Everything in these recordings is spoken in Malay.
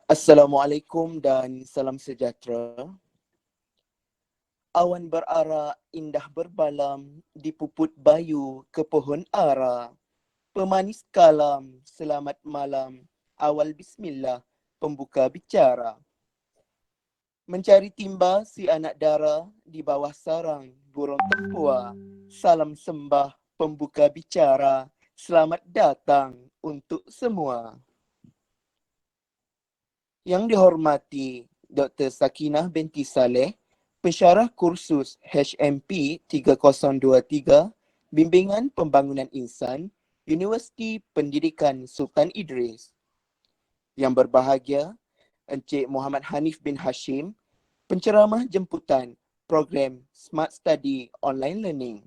Assalamualaikum dan salam sejahtera. Awan berarak, indah berbalam, dipuput bayu ke pohon ara. Pemanis kalam, selamat malam, awal bismillah, pembuka bicara. Mencari timba si anak dara, di bawah sarang burung tempua. Salam sembah, pembuka bicara, selamat datang untuk semua. Yang dihormati Dr. Sakinah binti Saleh, pensyarah kursus HMP 3023, Bimbingan Pembangunan Insan, Universiti Pendidikan Sultan Idris. Yang berbahagia, Encik Muhammad Hanif bin Hashim, penceramah jemputan program Smart Study Online Learning.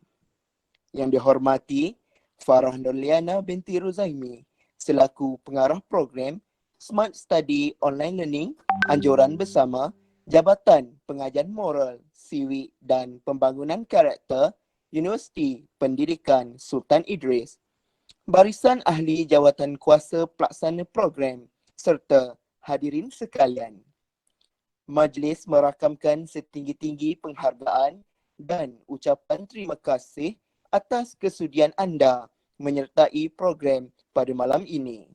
Yang dihormati Farah Nurliana binti Ruzaimi, selaku pengarah program Smart Study Online Learning, anjuran bersama Jabatan Pengajian Moral, Civic dan Pembangunan Karakter Universiti Pendidikan Sultan Idris, barisan ahli jawatan kuasa pelaksana program serta hadirin sekalian. Majlis merakamkan setinggi-tinggi penghargaan dan ucapan terima kasih atas kesudian anda menyertai program pada malam ini.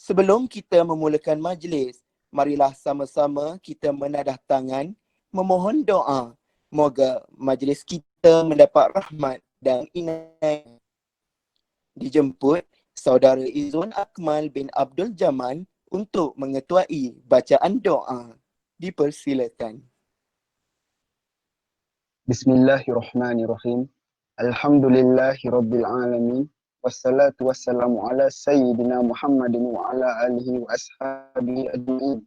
Sebelum kita memulakan majlis, marilah sama-sama kita menadah tangan, memohon doa. Moga majlis kita mendapat rahmat dan inayah. Dijemput Saudara Izzuan Akmal bin Abdul Jaman untuk mengetuai bacaan doa. Dipersilakan. Bismillahirrahmanirrahim. Alhamdulillahirabbil alamin. Wassalatu wassalamu ala sayyidina Muhammadin wa ala alihi wa ashabihi ajma'in.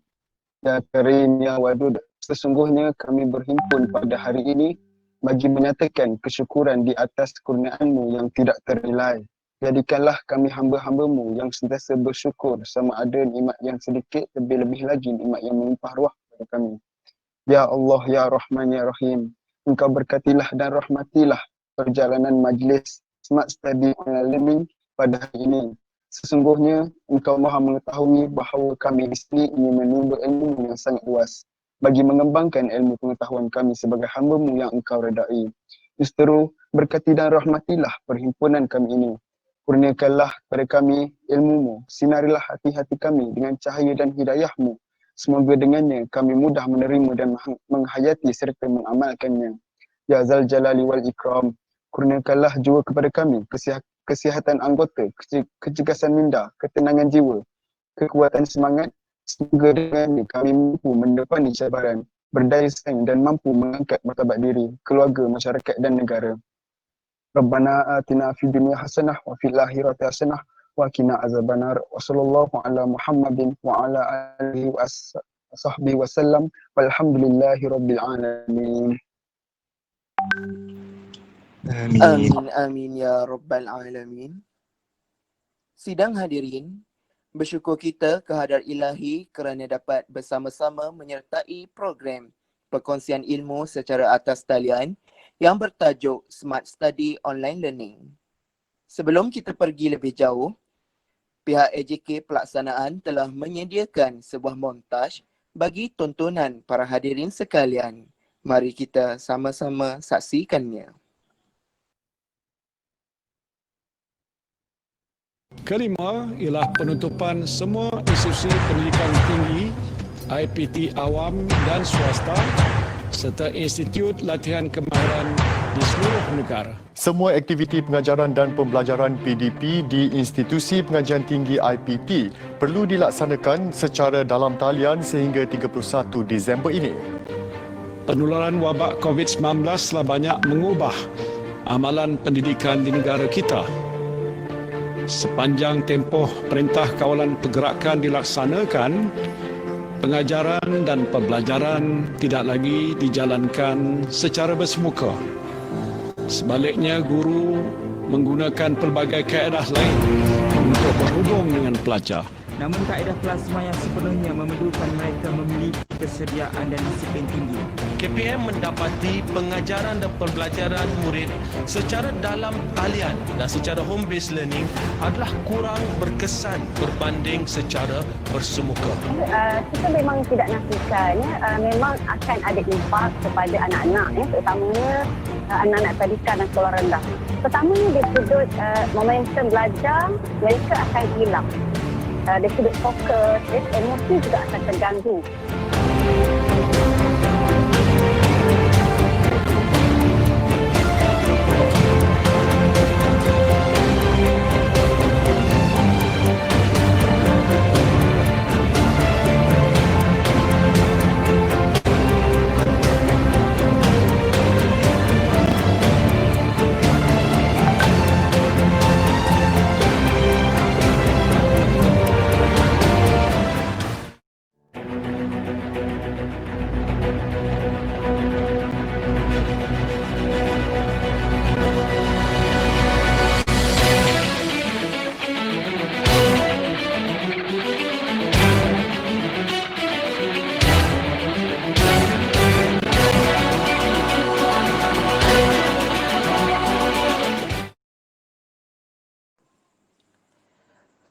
Ya Karim, Ya Wadud, sesungguhnya kami berhimpun pada hari ini bagi menyatakan kesyukuran di atas kurniaan-Mu yang tidak ternilai. Jadikanlah kami hamba-hamba-Mu yang sentiasa bersyukur sama ada nikmat yang sedikit, lebih-lebih lagi nikmat yang melimpah ruah kepada kami. Ya Allah, Ya Rahman, Ya Rahim, Engkau berkatilah dan rahmatilah perjalanan majlis Smart Study Online Learning pada hari ini. Sesungguhnya Engkau Maha mengetahui bahawa kami di sini ingin menimba ilmu yang sangat luas bagi mengembangkan ilmu pengetahuan kami sebagai hamba-Mu yang Engkau redai. Justeru berkati dan rahmatilah perhimpunan kami ini. Kurniakanlah kepada kami ilmu-Mu, sinarilah hati-hati kami dengan cahaya dan hidayah-Mu. Semoga dengannya kami mudah menerima dan menghayati serta mengamalkannya. Ya Zal Jalali wal Ikram, kurniakanlah jua kepada kami kesihatan anggota, kecergasan minda, ketenangan jiwa, kekuatan semangat. Semoga dengannya kami mampu mendepani cabaran, berdaya saing dan mampu mengangkat martabat diri, keluarga, masyarakat dan negara. Rabbana atina fid dunya hasanah wa fil akhirati hasanah wa qina azabannar. Wa sallallahu ala Muhammadin wa ala alihi wa sahbihi wasallam. Walhamdulillahi rabbil alamin. Amin, amin ya Rabbal Alamin. Sidang hadirin, bersyukur kita kehadrat ilahi kerana dapat bersama-sama menyertai program perkongsian ilmu secara atas talian yang bertajuk Smart Study Online Learning. Sebelum kita pergi lebih jauh, pihak AJK Pelaksanaan telah menyediakan sebuah montaj bagi tontonan para hadirin sekalian. Mari kita sama-sama saksikannya. Kelima ialah penutupan semua institusi pendidikan tinggi, IPT awam dan swasta serta institut latihan kemahiran di seluruh negara. Semua aktiviti pengajaran dan pembelajaran PDP di institusi pengajian tinggi IPT perlu dilaksanakan secara dalam talian sehingga 31 Disember ini. Penularan wabak COVID-19 telah banyak mengubah amalan pendidikan di negara kita. Sepanjang tempoh Perintah Kawalan Pergerakan dilaksanakan, pengajaran dan pembelajaran tidak lagi dijalankan secara bersemuka. Sebaliknya, guru menggunakan pelbagai kaedah lain untuk berhubung dengan pelajar. Namun kaedah plasma yang sepenuhnya memerlukan mereka memiliki kesediaan dan disiplin tinggi. KPM mendapati pengajaran dan pembelajaran murid secara dalam talian dan secara home based learning adalah kurang berkesan berbanding secara bersemuka. Kita memang tidak nafikan memang akan ada impak kepada anak-anak terutamanya anak-anak tadika dan sekolah rendah. Pertamanya dari sudut momentum belajar mereka akan hilang. Dari sudut fokus, emosi juga akan terganggu.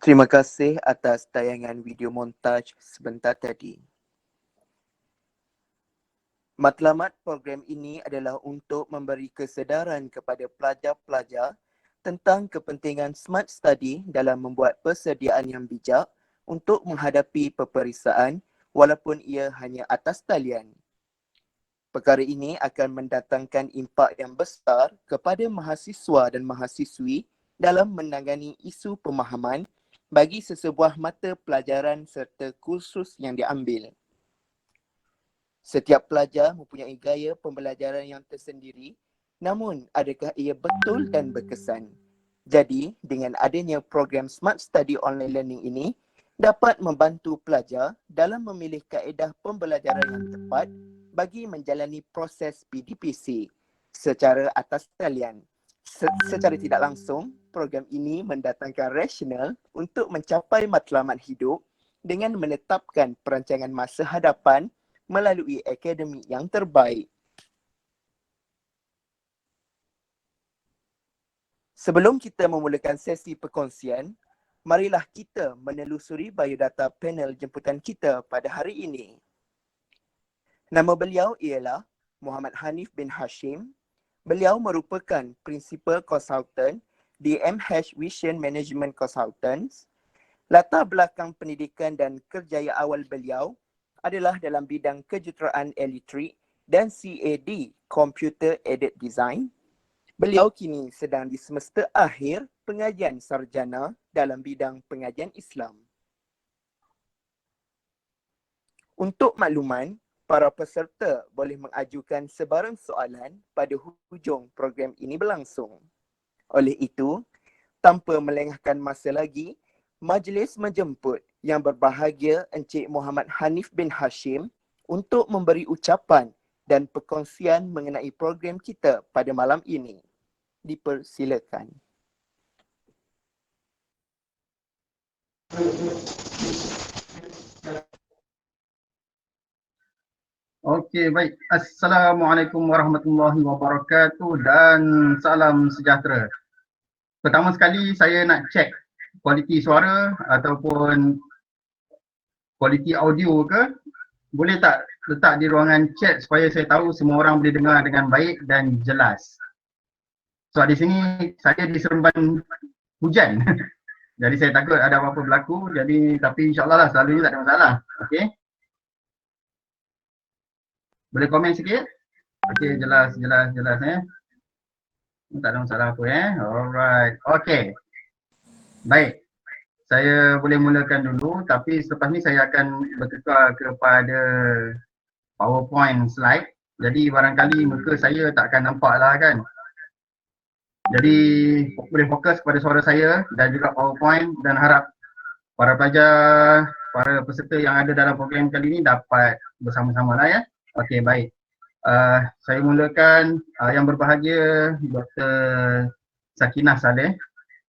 Terima kasih atas tayangan video montaj sebentar tadi. Matlamat program ini adalah untuk memberi kesedaran kepada pelajar-pelajar tentang kepentingan smart study dalam membuat persediaan yang bijak untuk menghadapi peperiksaan walaupun ia hanya atas talian. Perkara ini akan mendatangkan impak yang besar kepada mahasiswa dan mahasiswi dalam menangani isu pemahaman bagi sesebuah mata pelajaran serta kursus yang diambil. Setiap pelajar mempunyai gaya pembelajaran yang tersendiri, namun adakah ia betul dan berkesan? Jadi, dengan adanya program Smart Study Online Learning ini, dapat membantu pelajar dalam memilih kaedah pembelajaran yang tepat bagi menjalani proses PDPC secara atas talian. Secara tidak langsung, program ini mendatangkan rasional untuk mencapai matlamat hidup dengan menetapkan perancangan masa hadapan melalui akademik yang terbaik. Sebelum kita memulakan sesi perkongsian, marilah kita menelusuri biodata panel jemputan kita pada hari ini. Nama beliau ialah Muhammad Hanif bin Hashim. Beliau merupakan Principal Consultant di MH Vision Management Consultants. Latar belakang pendidikan dan kerjaya awal beliau adalah dalam bidang kejuruteraan elektrik dan CAD, Computer Aided Design. Beliau kini sedang di semester akhir pengajian sarjana dalam bidang pengajian Islam. Untuk makluman, para peserta boleh mengajukan sebarang soalan pada hujung program ini berlangsung. Oleh itu, tanpa melengahkan masa lagi, majlis menjemput yang berbahagia Encik Muhammad Hanif bin Hashim untuk memberi ucapan dan perkongsian mengenai program kita pada malam ini. Dipersilakan. Okey, baik. Assalamualaikum warahmatullahi wabarakatuh dan salam sejahtera. Pertama sekali saya nak cek kualiti suara ataupun kualiti audio ke. Boleh tak letak di ruangan chat supaya saya tahu semua orang boleh dengar dengan baik dan jelas. Sebab di sini saya di Seremban hujan. Jadi saya takut ada apa-apa berlaku. Jadi tapi insyaAllah lah selalunya tak ada masalah. Okey. Boleh komen sikit? Okey, jelas. Tak ada masalah apa Alright. Okey. Baik. Saya boleh mulakan dulu tapi selepas ni saya akan bertukar kepada PowerPoint slide. Jadi barangkali muka saya tak akan nampak lah kan. Jadi boleh fokus kepada suara saya dan juga PowerPoint dan harap para pelajar, para peserta yang ada dalam program kali ini dapat bersama-sama lah ya. Okey, baik. Saya mulakan yang berbahagia Dr. Sakinah Saleh,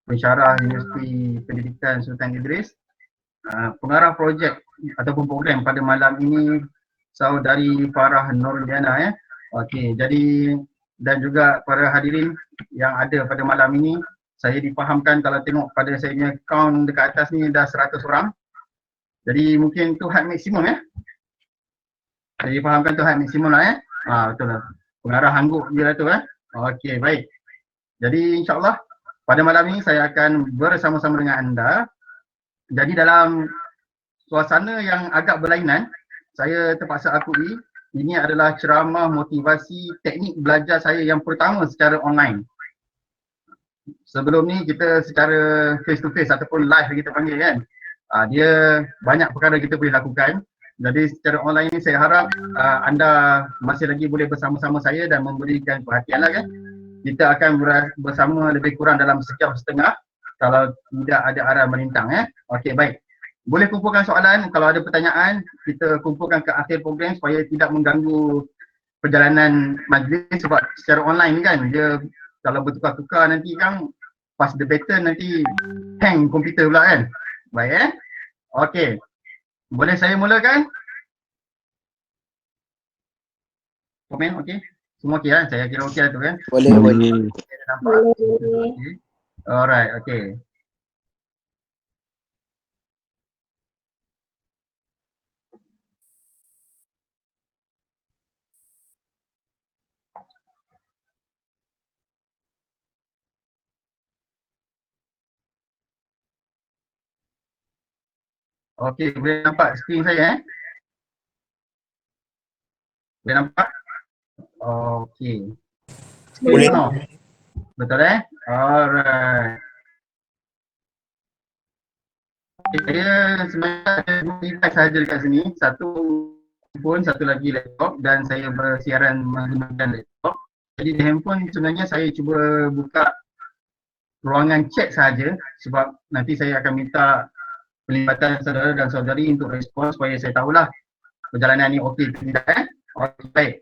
Pensyarah Universiti Pendidikan Sultan Idris. Pengarah projek ataupun program pada malam ini saudari Farah Nurliana Okey, jadi dan juga para hadirin yang ada pada malam ini, saya difahamkan kalau tengok pada saya punya account dekat atas ni dah 100 orang. Jadi mungkin tu had maksimum Saya difahamkan tu had maksimum lah betul lah. Pengarah hangguk dia lah tu Okey, baik. Jadi insyaAllah pada malam ini saya akan bersama-sama dengan anda. Jadi dalam suasana yang agak berlainan, saya terpaksa akui ini adalah ceramah motivasi teknik belajar saya yang pertama secara online. Sebelum ni kita secara face to face ataupun live kita panggil kan. Dia banyak perkara kita boleh lakukan. Jadi secara online ni saya harap anda masih lagi boleh bersama-sama saya dan memberikan perhatian lah kan. Kita akan bersama lebih kurang dalam sejam setengah kalau tidak ada arah melintang Okey, baik. Boleh kumpulkan soalan, kalau ada pertanyaan kita kumpulkan ke akhir program supaya tidak mengganggu perjalanan majlis sebab secara online ni kan dia kalau bertukar-tukar nanti kan pas debater nanti hang komputer pula kan. Baik Okey. Boleh saya mulakan? Komen okey? Semua okey kan? Saya kira okey tu kan? Boleh, boleh. Okay, nampak? Okay. Alright, okey. Okey, boleh nampak skrin saya Boleh nampak? Okey. Boleh. Skrin on. Betul Alright. Saya sebenarnya ada dua device sahaja dekat sini. Satu handphone, satu lagi laptop dan saya bersiaran menggunakan laptop. Jadi di handphone sebenarnya saya cuba buka ruangan chat sahaja sebab nanti saya akan minta pelibatan saudara dan saudari untuk respon supaya saya tahulah perjalanan ni okey ke tidak Okey, baik.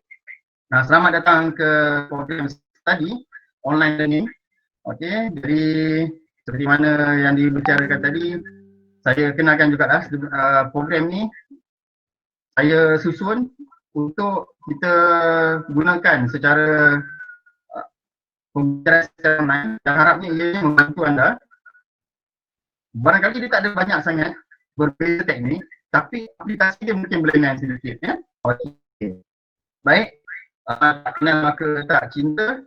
Nah, selamat datang ke program tadi online learning. Okey, jadi seperti mana yang dibicarakan tadi, saya kenalkan jugalah program ni saya susun untuk kita gunakan secara pembelajaran secara online dan harapnya ia membantu anda. Barangkali dia tak ada banyak sangat berbeza teknik tapi aplikasi dia mungkin berlainan sedikit Okey. Baik. Tak kenal maka tak cinta.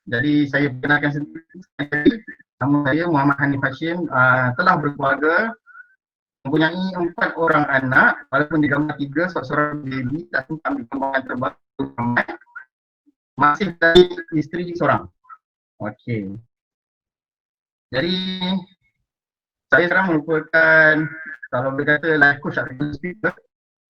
Jadi saya perkenalkan sendiri. Nama saya Muhammad Hanif Hashim, telah berkeluarga, mempunyai 4 orang anak, walaupun digambar 3 sebab seorang baby tak sempat digambarkan terbaru ramai. Masih dari isteri seorang. Okey. Jadi saya sekarang merupakan, kalau boleh kata life coach atau speaker.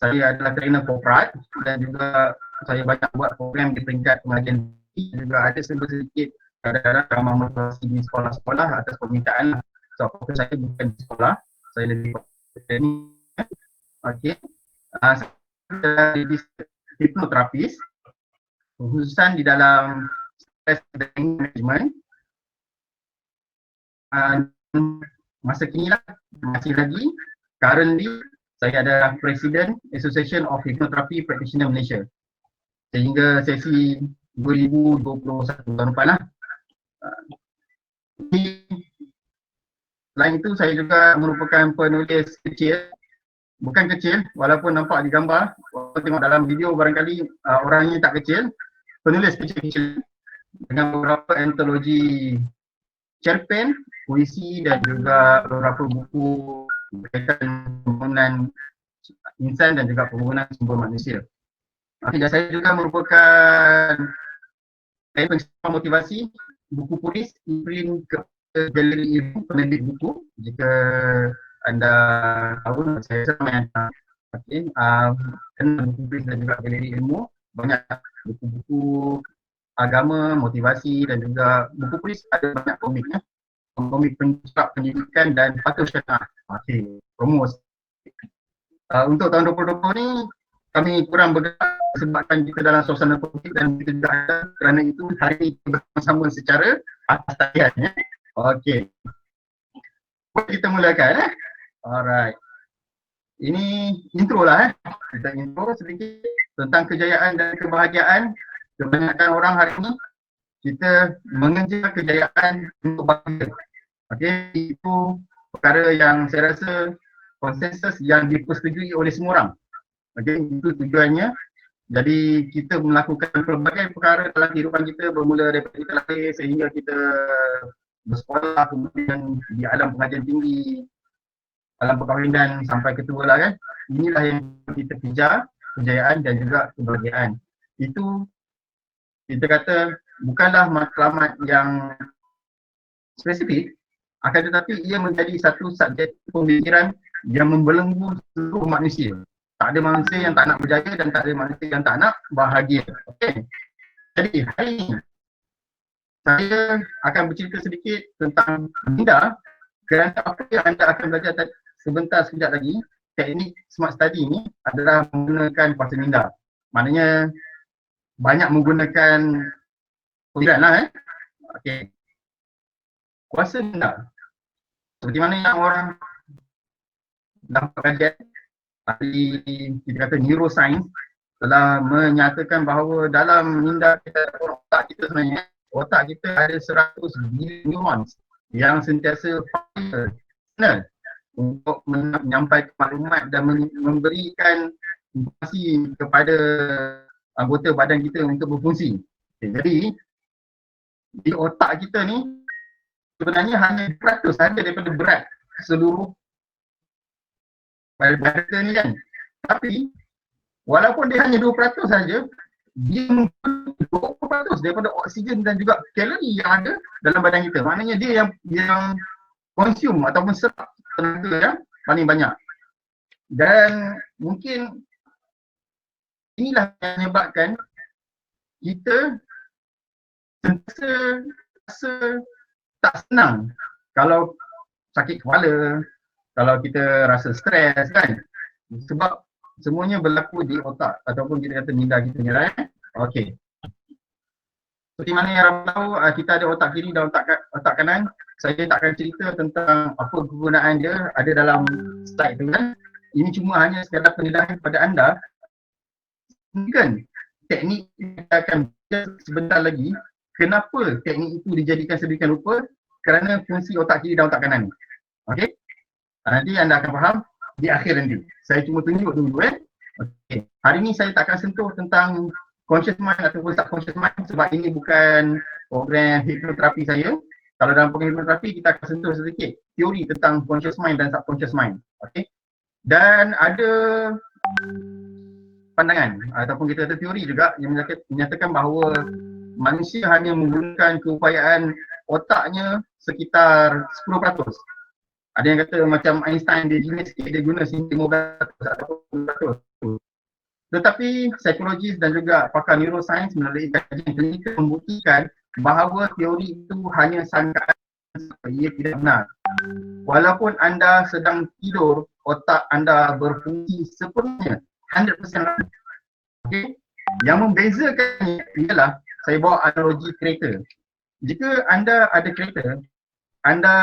Saya adalah trainer corporate dan juga saya banyak buat program di peringkat pengajian tinggi, juga ada sedikit kadang-kadang ramah motivasi di sekolah-sekolah atas permintaan. So fokus saya bukan di sekolah, saya lebih training. Okey. Saya jadi hipnoterapis khususan di dalam stress management. Masa kini lah, masih lagi currently saya adalah Presiden Association of Hypnotherapy Practitioner Malaysia sehingga sesi 2021 tahun depan lah. Selain itu saya juga merupakan penulis kecil, bukan kecil walaupun nampak di gambar, walaupun tengok dalam video barangkali orangnya tak kecil, penulis kecil-kecil dengan beberapa antologi cerpen, puisi dan juga beberapa buku berkaitan pembangunan insan dan juga pembangunan sumber manusia. Dan saya juga merupakan penceramah motivasi, buku puisi imprint ke galeri ilmu penerbit buku. Jika anda tahu, saya sama yang kenal buku puisi dan juga galeri ilmu, banyak buku-buku agama, motivasi dan juga buku puisi, ada banyak komiknya. Komik pencakap pendidikan dan patuh syariah. Okey, promos. Untuk tahun 2020 ni kami kurang bergerak sebabkan kita dalam suasana politik dan kita juga ada, kerana itu hari ini kita bersama secara atas talian Okey. Kita mulakan Alright. Ini intro lah Kita intro sedikit. tentang kejayaan dan kebahagiaan, kebanyakan orang hari ini kita mengejar kejayaan untuk bahagia. Okey, itu perkara yang saya rasa konsensus yang dipersetujui oleh semua orang. Okey, itu tujuannya. Jadi kita melakukan pelbagai perkara dalam kehidupan kita bermula daripada kita lahir sehingga kita bersekolah, kemudian di alam pengajian tinggi, alam perkahwinan sampai ketua lah kan. Inilah yang kita kejar, kejayaan dan juga kebahagiaan. Itu kita kata bukanlah matlamat yang spesifik, akan tetapi ia menjadi satu subjek pemikiran yang membelenggu seluruh manusia. Tak ada manusia yang tak nak berjaya dan tak ada manusia yang tak nak bahagia. Okey. Jadi hari ini saya akan bercerita sedikit tentang minda kerana apa yang anda akan belajar sekejap lagi, teknik smart study ini adalah menggunakan kuasa minda. Maknanya banyak menggunakan pemikiran lah Okey. Kuasa minda. Seperti mana yang orang dalam kajian ahli kita kata neuroscience telah menyatakan bahawa dalam minda kita, otak kita sebenarnya, otak kita ada 100 bilion neurons yang sentiasa fungsional untuk menyampaikan maklumat dan memberikan informasi kepada anggota badan kita untuk berfungsi. Okay, jadi di otak kita ni sebenarnya hanya 2% sahaja daripada berat seluruh badan kita ni kan. Tapi walaupun dia hanya 2% saja, dia menggunakan 20% daripada oksigen dan juga kalori yang ada dalam badan kita. Maknanya dia yang konsum ataupun serap tenaga yang paling banyak. Dan mungkin inilah yang menyebabkan kita sentiasa rasa tak senang kalau sakit kepala, kalau kita rasa stres kan. Sebab semuanya berlaku di otak ataupun kita kata minda kita ni lah. Okey. Seperti mana yang Ram tahu, kita ada otak kiri dan otak kanan. Saya tak akan cerita tentang apa kegunaan dia ada dalam slide tu kan. Ini cuma hanya sekadar penilaian kepada anda. Mungkin teknik kita akan belajar sebentar lagi. Kenapa teknik itu dijadikan sedemikian rupa? Kerana fungsi otak kiri dan otak kanan. Okey? Nanti anda akan faham di akhir nanti. Saya cuma tunjuk dulu Okey. Hari ni saya tak akan sentuh tentang conscious mind ataupun subconscious mind sebab ini bukan program hipnoterapi saya. Kalau dalam program hipnoterapi kita akan sentuh sedikit teori tentang conscious mind dan subconscious mind. Okey. Dan ada pandangan ataupun kita ada teori juga yang menyatakan bahawa manusia hanya menggunakan keupayaan otaknya sekitar 10%. Ada yang kata macam Einstein dia genius sikit, dia guna 15% ataupun 20%. Tetapi psikologis dan juga pakar neuroscience melalui kajian klinikal membuktikan bahawa teori itu hanya sangkaan, ia tidak benar. Walaupun anda sedang tidur, otak anda berfungsi sepenuhnya 100%. Okay? Yang membezakannya ialah saya bawa analogi kereta. Jika anda ada kereta, anda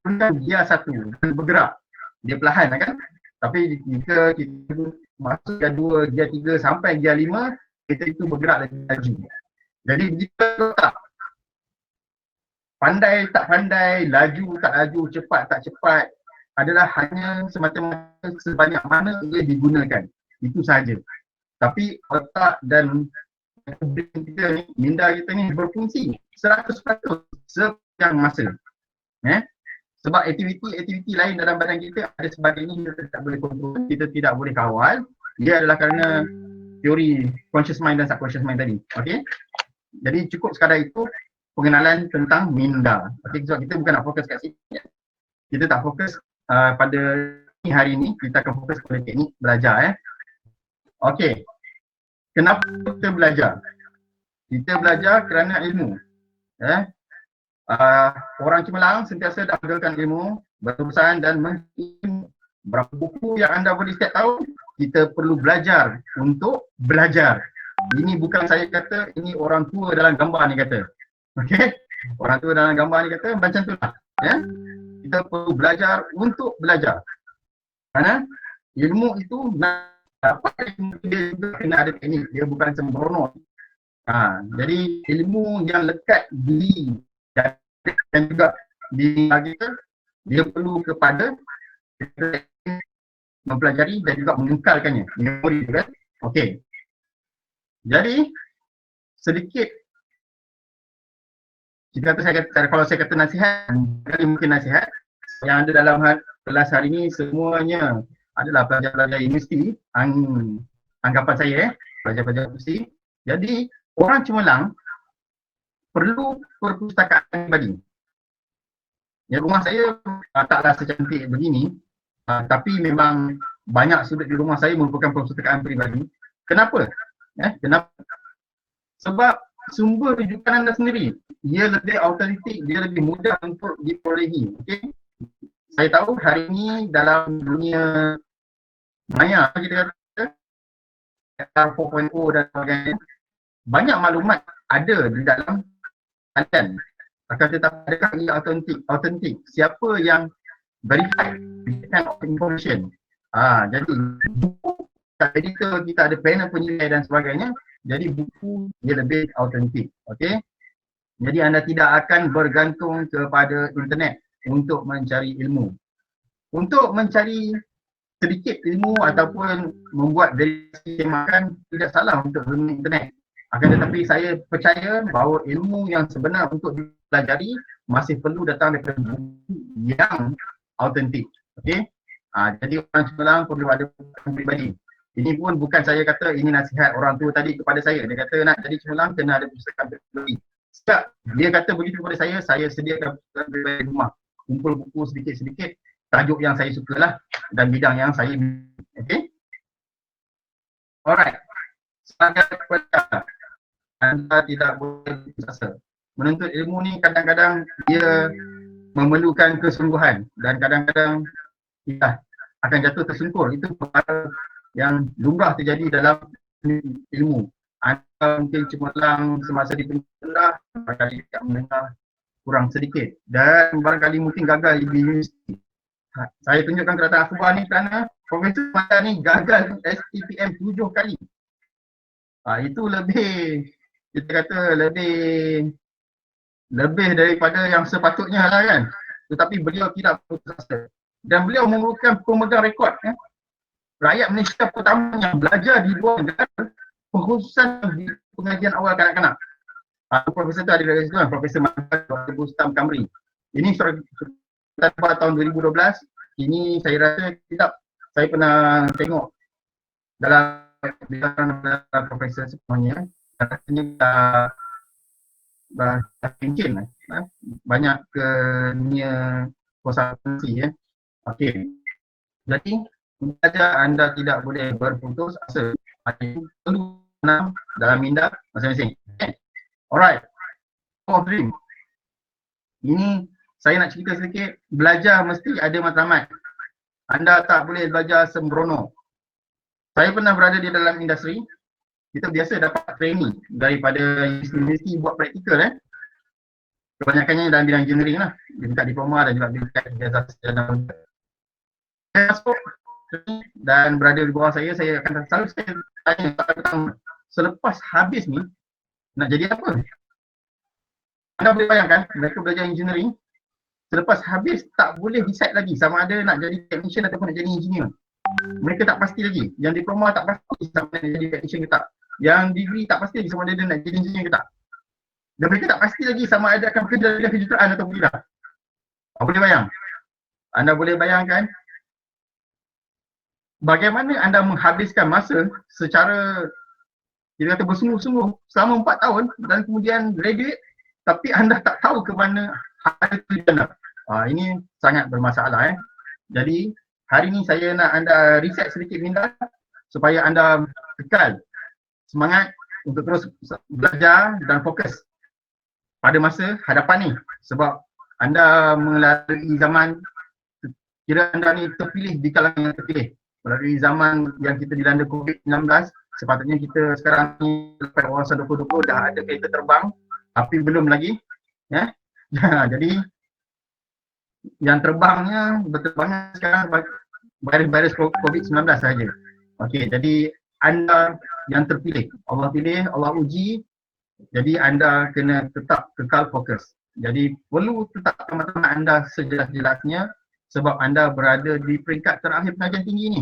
gunakan gear 1 dan bergerak, dia perlahan kan? Tapi jika kita masuk gear 2, gear 3 sampai gear 5, kereta itu bergerak lagi laju. Jadi jika tak pandai tak pandai, laju tak laju, cepat tak cepat adalah hanya semata-mata sebanyak mana ia digunakan. Itu sahaja. Tapi otak dan kita ni, minda kita ni berfungsi 100% sepanjang masa. Sebab aktiviti lain dalam badan kita ada sebagainya kita tidak boleh kontrol, kita tidak boleh kawal. Dia adalah kerana teori conscious mind dan subconscious mind tadi. Okey. Jadi cukup sekadar itu pengenalan tentang minda. Okey, sebab kita bukan nak fokus kat sini. Kita tak fokus pada hari ini, kita akan fokus pada teknik belajar Okey. Kenapa kita belajar? Kita belajar kerana ilmu. Orang cemerlang sentiasa dapatkan ilmu, berurusan dan mengilmu. Berapa buku yang anda boleh setiap tahun, kita perlu belajar untuk belajar. Ini bukan saya kata, ini orang tua dalam gambar ni kata. Okey? Orang tua dalam gambar ni kata macam tu lah. Kita perlu belajar untuk belajar. Kerana ilmu itu Apa dia juga kena ada teknik, dia bukan sembrono. Jadi ilmu yang lekat di dan juga di kita, dia perlu kepada mempelajari dan juga mengekalkannya, memori kan. Okey. Jadi sedikit kalau saya kata nasihat, mungkin nasihat yang ada dalam kelas hari ini semuanya adalah pelajar-pelajar universiti, anggapan saya pelajar-pelajar universiti. Jadi orang cemerlang perlu perpustakaan pribadi. Ya, rumah saya taklah secantik begini, tapi memang banyak sudut di rumah saya merupakan perpustakaan pribadi. Kenapa? Kenapa? Sebab sumber rujukan anda sendiri, dia lebih autentik, dia lebih mudah untuk diperolehi. Okay? Saya tahu hari ini dalam dunia maya, kita kata 4.0 dan sebagainya, banyak maklumat ada di dalam kalian. Akan tetapi adakah ia autentik? Siapa yang verify this kind of information? Jadi buku editor kita ada panel penilai dan sebagainya. Jadi buku dia lebih autentik. Okey. Jadi anda tidak akan bergantung kepada internet untuk mencari ilmu. Untuk mencari sedikit ilmu ataupun membuat verifikasi makan tidak salah untuk guna internet. Akan tetapi saya percaya bahawa ilmu yang sebenar untuk dipelajari masih perlu datang daripada buku yang autentik. Okey. Jadi orang cemerlang perlu ada buku pribadi. Ini pun bukan saya kata ini nasihat orang tua tadi kepada saya. Dia kata nak jadi cemerlang kena ada pustakaan pribadi. Setiap dia kata begitu kepada saya sediakan pustakaan pribadi rumah. Kumpul buku sedikit-sedikit, tajuk yang saya sukalah dan bidang yang saya okey. Alright. Sebagai pelajar, anda tidak boleh putus asa. Menuntut ilmu ni kadang-kadang dia memerlukan kesungguhan dan kadang-kadang kita akan jatuh tersungkur. Itu perkara yang lumrah terjadi dalam ilmu. Anda mungkin cemerlang semasa di penjara, barangkali tidak mendengar kurang sedikit dan barangkali mungkin gagal di universiti. Saya tunjukkan kereta akhbar ni kerana Profesor Mata ni gagal STPM 7 kali. Itu lebih, kita kata lebih daripada yang sepatutnya lah kan. Tetapi beliau tidak putus asa. Dan beliau merupakan pemegang rekod. Rakyat Malaysia pertama yang belajar di luar negara khususan di pengajian awal kanak-kanak. Profesor tu ada dari situ kan, Profesor Mata, Dr. Bustam Kamri. Ini surat tahun 2012. Ini saya rasa saya pernah tengok dalam profesor semuanya. Rasanya dah mungkin banyak ke dunia konsultansi ya. Okey. Jadi belajar anda tidak boleh berputus asa. Itu perlu dalam minda masing-masing. Okay. Alright. Power of dream. Ini saya nak cerita sedikit. Belajar mesti ada matlamat. Anda tak boleh belajar sembrono. Saya pernah berada di dalam industri. Kita biasa dapat training daripada universiti buat praktikal kebanyakannya dalam bidang engineering lah. Tingkat diploma dan juga tingkat ijazah sarjana. Saya masuk dan berada di bawah saya akan selalu tanya tentang selepas habis ni nak jadi apa? Anda boleh bayangkan mereka belajar engineering, selepas habis tak boleh decide lagi sama ada nak jadi technician ataupun nak jadi engineer. Mereka tak pasti lagi. Yang diploma tak pasti sama ada nak jadi technician ke tak. Yang degree tak pasti lagi sama ada dia nak jadi engineer ke tak. Dan mereka tak pasti lagi sama ada akan kerja dalam kejuruteraan atau tidak. Boleh bayang? Anda boleh bayangkan bagaimana anda menghabiskan masa secara kita kata bersungguh-sungguh selama 4 tahun dan kemudian graduate tapi anda tak tahu ke mana ada tujuan anda. Ini sangat bermasalah. Jadi hari ini saya nak anda reset sedikit minda supaya anda kekal semangat untuk terus belajar dan fokus pada masa hadapan ni sebab anda melalui zaman, kira anda ni terpilih di kalangan yang terpilih melalui zaman yang kita dilanda COVID-19. Sepatutnya kita sekarang ni lepas wawasan 2020 dah ada kereta terbang tapi belum lagi jadi yang terbangnya berterbangnya sekarang virus COVID-19 sahaja. Okey, jadi anda yang terpilih. Allah pilih, Allah uji. Jadi anda kena tetap kekal fokus. Jadi perlu tetap matlamat anda sejelas-jelasnya sebab anda berada di peringkat terakhir pengajian tinggi ni.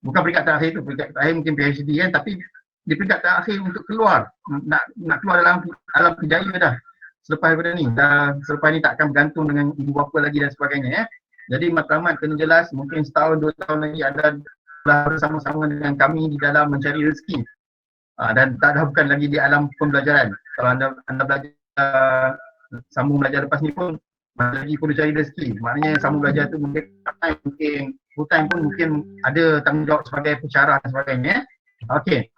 Bukan peringkat terakhir tu, peringkat terakhir mungkin PhD kan, tapi di peringkat terakhir untuk keluar, nak keluar dalam kejaya dah. Selepas daripada ni, selepas ni tak akan bergantung dengan ibu bapa lagi dan sebagainya ya. Jadi matlamat kena jelas, mungkin setahun, 2 tahun lagi anda telah bersama-sama dengan kami di dalam mencari rezeki. Dan bukan lagi di alam pembelajaran. Kalau anda belajar, sambung belajar lepas ni pun masih lagi perlu cari rezeki. Maknanya sambung belajar tu mungkin full time pun mungkin ada tanggungjawab sebagai pensyarah dan sebagainya. Okey.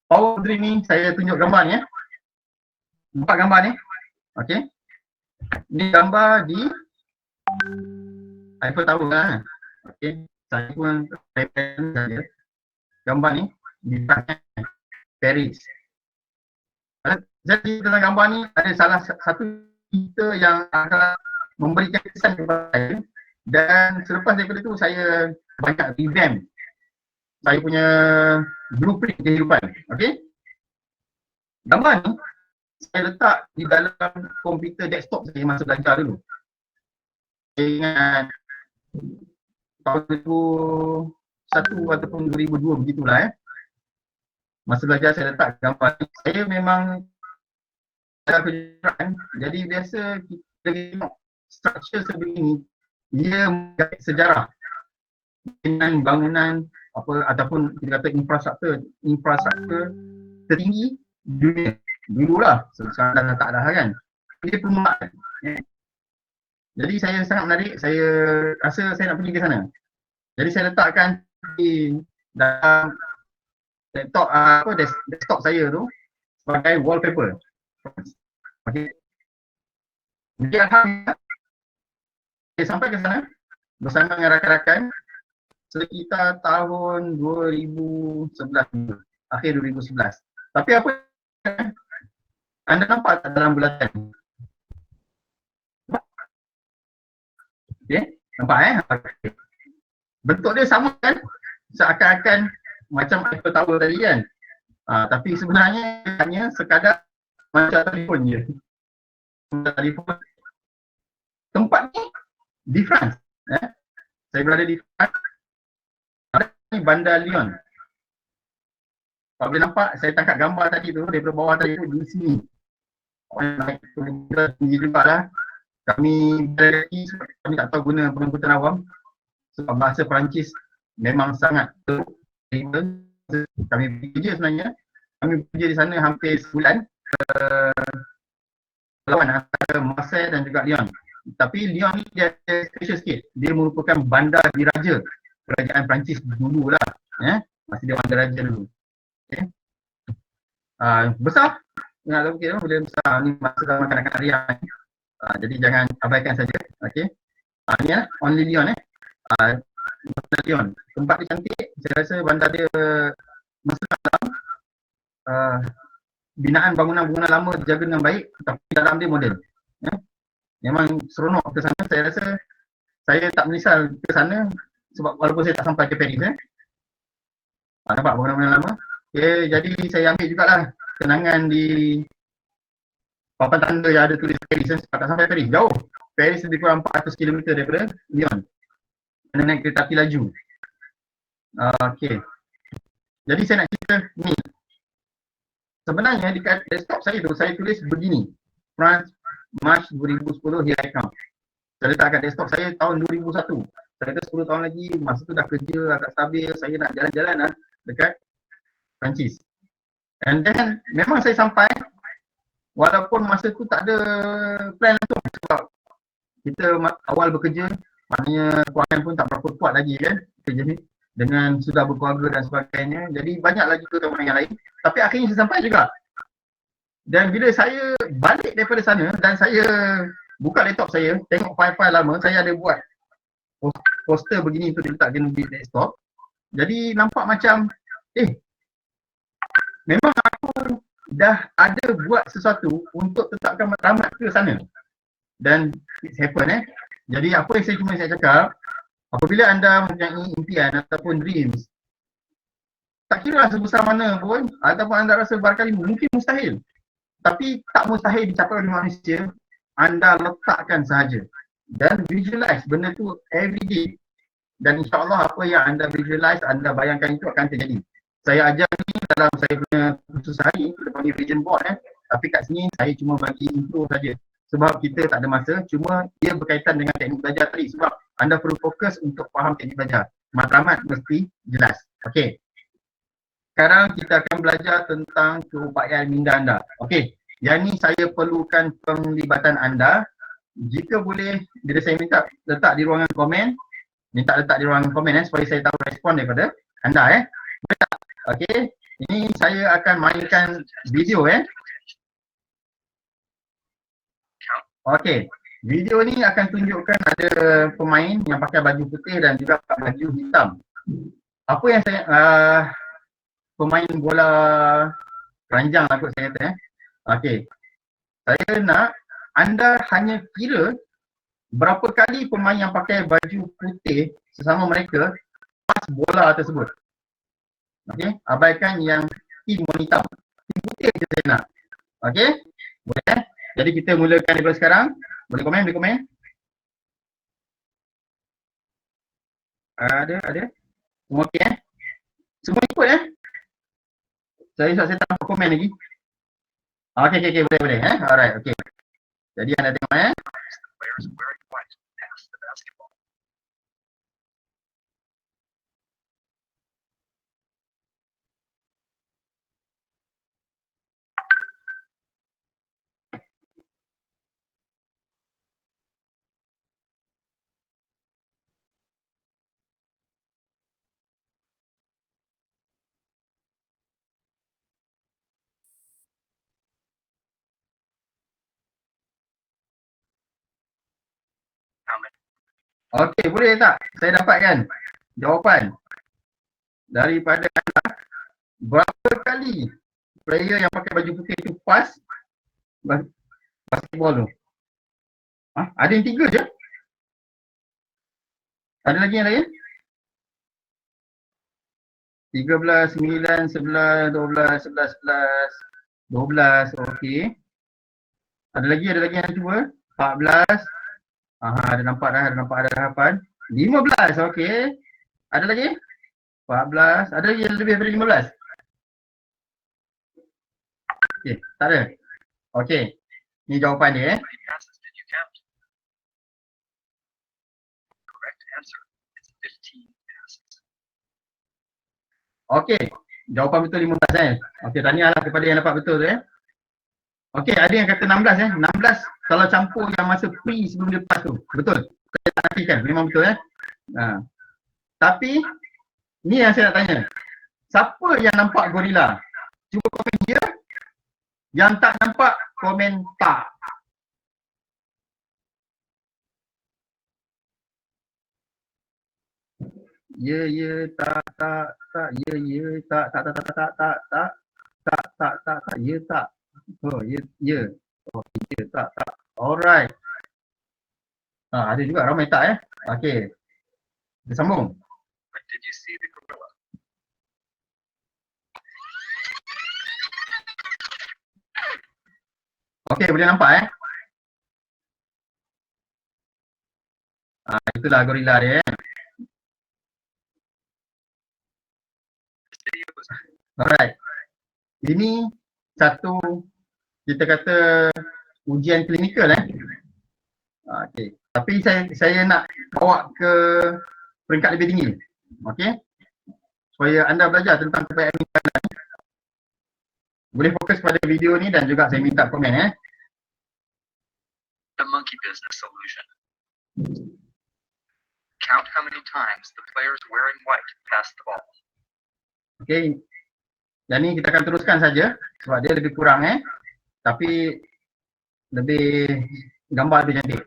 Power Dream ni saya tunjuk gambar ni ya. Nampak gambar ni? Okey. Ni gambar di Eiffel Tower lah. Okey. Saya pun represent saja. Gambar ni di Paris. Jadi dalam gambar ni ada salah satu kita yang akan memberikan kesan kepada saya, dan selepas daripada tu saya banyak revamp saya punya blueprint kehidupan. Okey. Gambar ni saya letak di dalam komputer desktop saya masa belajar dulu. Saya ingat tahun 2001 ataupun 2002 begitulah Masa belajar saya letak gambar ni. Saya memang ada kejuruteraan, jadi biasa kita tengok struktur sebegini, dia mengait sejarah bangunan apa ataupun kita kata infrastruktur tertinggi dunia dululah. Sekarang dah tak ada kan. Dia permulaan. Jadi saya sangat menarik, saya rasa saya nak pergi ke sana. Jadi saya letakkan di dalam desktop saya tu sebagai wallpaper. Okey. Jadi alhamdulillah saya sampai ke sana bersama dengan rakan-rakan sekitar tahun 2011, akhir 2011. Tapi apa anda nampak tak dalam bulatan? Okey, nampak okay. Bentuk dia sama kan? Seakan-akan macam Eiffel Tower tadi kan? Tapi sebenarnya hanya sekadar macam telefon je. Telefon. Tempat ni di France. Saya berada di France. Ada ni Bandar Lyon. Kalau boleh nampak, saya tangkap gambar tadi tu daripada bawah tadi tu di sini. Orang naik tinggi juga lah. Kami berlari sebab kami tak tahu guna pengangkutan awam. Sebab bahasa Perancis memang sangat teruk. Kami bekerja sebenarnya. Kami bekerja di sana hampir sebulan. Lawan antara Marseille dan juga Lyon. Tapi Lyon ni dia special sikit. Dia merupakan bandar diraja kerajaan Perancis dulu lah. Masih dia bandar raja dulu. Okay. Besar. Ingat tak mungkin boleh besar. Ni masa zaman kanak-kanak riang. Jadi jangan abaikan saja. Okay. Ni lah only Lyon Bandar Lyon. Tempat dia cantik. Saya rasa bandar dia masa dalam binaan bangunan-bangunan lama dijaga dengan baik, tapi dalam dia moden. Memang seronok ke sana. Saya rasa saya tak menyesal ke sana sebab walaupun saya tak sampai ke Paris. Nampak bangunan-bangunan lama. Okay, jadi saya ambil jugalah kenangan di papan tanda yang ada tulis Paris. Sebab tak sampai Paris, jauh. Paris lebih kurang 400 km daripada Lyon. Kena naik kereta api laju. Okay. Jadi saya nak cerita ni. Sebenarnya di desktop saya tu, saya tulis begini. France, March 2010, here I come. Saya letak kat desktop saya tahun 2001. Saya kata 10 tahun lagi, masa tu dah kerja agak stabil, saya nak jalan-jalan lah dekat Perancis. And then, memang saya sampai, walaupun masa tu tak ada plan langsung. Sebab kita awal bekerja, maknanya kewangan pun tak berapa kuat lagi kan. Jadi dengan sudah berkeluarga dan sebagainya. Jadi banyak lagi keutamaan yang lain. Tapi akhirnya saya sampai juga. Dan bila saya balik daripada sana dan saya buka laptop saya, tengok file-file lama, saya ada buat poster begini untuk diletakkan di desktop. Jadi nampak macam, memang aku dah ada buat sesuatu untuk tetapkan matlamat ke sana. Dan it's happen Jadi apa yang saya cakap, apabila anda mempunyai impian ataupun dreams tak kira lah sebesar mana pun ataupun anda rasa barangkali mungkin mustahil. Tapi tak mustahil dicapai oleh manusia, anda letakkan sahaja. Dan visualize benda tu everyday. Dan insyaAllah apa yang anda visualize, anda bayangkan itu akan terjadi. Saya ajar ni dalam saya punya kursus hari, kita panggil vision board Tapi kat sini saya cuma bagi intro saja. Sebab kita tak ada masa, cuma dia berkaitan dengan teknik belajar tadi. Sebab anda perlu fokus untuk faham teknik belajar. Matlamat mesti jelas. Okey. Sekarang kita akan belajar tentang keupayaan minda anda. Okey, yang ni saya perlukan penglibatan anda. Jika boleh, bila saya minta letak di ruangan komen, supaya saya tahu respon daripada anda Boleh tak? Okey, ini saya akan mainkan video Okey, video ni akan tunjukkan ada pemain yang pakai baju putih dan juga baju hitam. Apa yang saya pemain bola keranjang lah kot saya kata Okey. Saya nak anda hanya kira berapa kali pemain yang pakai baju putih sesama mereka pas bola tersebut. Okey, abaikan yang tim hitam. Tim putih je saya nak. Okey? Boleh Jadi kita mulakan daripada sekarang. Boleh komen? Ada. Semua okey Semua ikut Saya tak nampak komen lagi. Okey, boleh Alright, okey. Jadi anda tengok Okey, boleh tak saya dapatkan jawapan daripada anda berapa kali player yang pakai baju putih tu pas basketball tu? Ada yang 3 je? Ada lagi yang lain? 13, 9, 11, 12, 11, 11, 12, okey. Ada lagi yang cuba? 14. Ada nampak ada harapan. 15, okey. Ada lagi? 14. Ada lagi yang lebih daripada 15? Okey, tak ada. Okey. Ni jawapan dia Okey, jawapan betul 15 Okey, tahniahlah kepada yang dapat betul tu Okey, ada yang kata 16 16 kalau campur yang masa pre sebelum dia pass tu. Betul. Saya tak nafikan, memang betul Tapi ni yang saya nak tanya. Siapa yang nampak gorila? Cuba komen dia. Yang tak nampak komen tak. Ya, tak, ya, tak. Oh, ya. Oh, ya, tak. Alright. Ada juga ramai tak Okey. Kita sambung. Okey, boleh nampak itulah gorila dia Alright. Ini satu kita kata ujian klinikal Okey. Tapi saya nak bawa ke peringkat lebih tinggi. Okey. Supaya anda belajar tentang keupayaan minda anda. Boleh fokus pada video ni dan juga saya minta komen The monkey business solution. Count how many times the players wearing white pass the ball. Okey. Dan ni kita akan teruskan saja sebab dia lebih kurang tapi lebih gambar lebih cantik.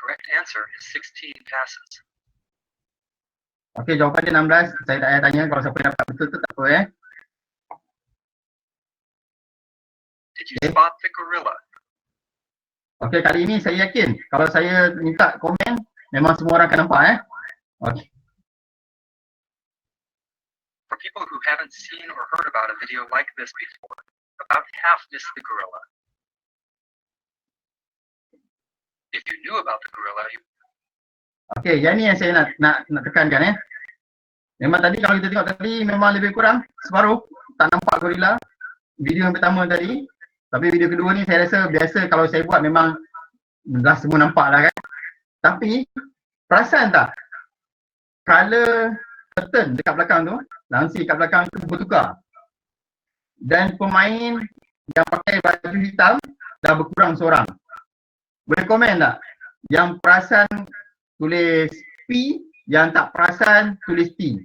correct answer is 16 passes. Okey, jawapan dia 16. Saya tak payah tanya, kalau siapa yang dapat betul tu tak apa Did you spot the gorilla? Okey, kali ini saya yakin kalau saya minta komen, memang semua orang akan nampak Okey. For people who haven't seen or heard about a video like this before, about half missed the gorilla. If you knew about the gorilla, you Okey, yang ni yang saya nak tekankan Memang tadi kalau kita tengok tadi memang lebih kurang separuh tak nampak gorila. Video yang pertama tadi, tapi video kedua ni saya rasa biasa kalau saya buat memang dah semua nampak lah kan. Tapi perasan tak? Color pattern dekat belakang tu, langsir kat belakang tu bertukar. Dan pemain yang pakai baju hitam dah berkurang seorang. Boleh komen tak? Yang perasan tulis P, yang tak perasan tulis T.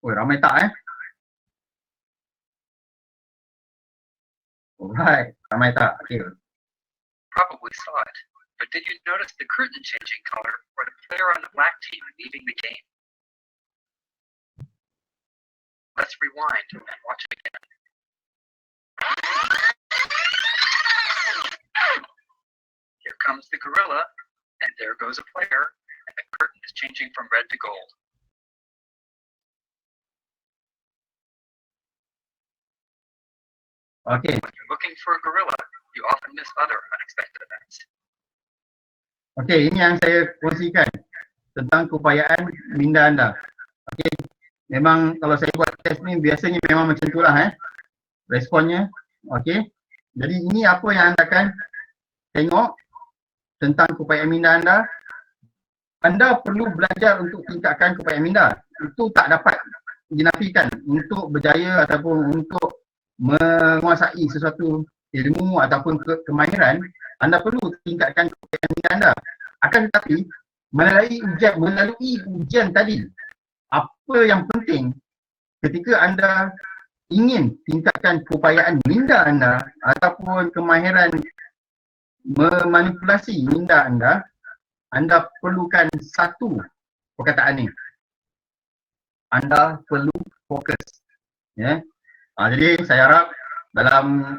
Oh, ramai tak Alright, ramai tak? Okay. probably saw it, but did you notice the curtain changing color or the player on the black team leaving the game? Let's rewind and watch it again. Here comes the gorilla, and there goes a player, and the curtain is changing from red to gold. Okay. When you're looking for a gorilla, you often miss other unexpected events. Okay, ini yang saya kongsikan tentang keupayaan minda anda. Okay, memang kalau saya buat test ni biasanya memang macam itulah responnya. Okay, jadi ini apa yang anda akan tengok tentang keupayaan minda anda. Anda perlu belajar untuk tingkatkan keupayaan minda. Itu tak dapat dinafikan untuk berjaya ataupun untuk menguasai sesuatu ilmu ataupun kemahiran. Anda perlu tingkatkan keupayaan minda anda. Akan tetapi melalui ujian tadi, apa yang penting ketika anda ingin tingkatkan keupayaan minda anda ataupun kemahiran memanipulasi minda anda perlukan satu perkataan ni. Anda perlu fokus. Jadi saya harap dalam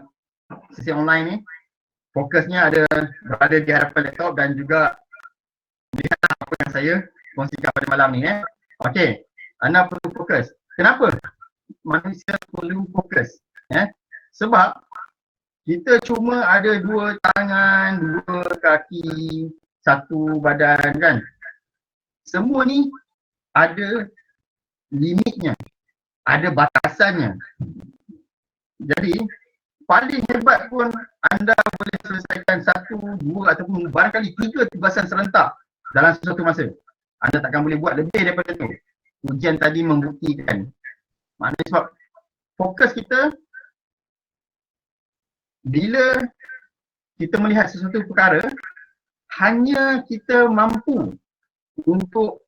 sesi online ni fokusnya ada berada di hadapan laptop dan juga lihat apa yang saya kongsikan pada malam ni Okey, anda perlu fokus. Kenapa manusia perlu fokus? Sebab kita cuma ada dua tangan, dua kaki, satu badan kan. Semua ni ada limitnya, ada batasannya. Jadi paling hebat pun anda boleh selesaikan satu, dua ataupun barangkali 3 tugasan serentak dalam sesuatu masa. Anda takkan boleh buat lebih daripada tu. Ujian tadi membuktikan. Maknanya sebab fokus kita bila kita melihat sesuatu perkara, hanya kita mampu untuk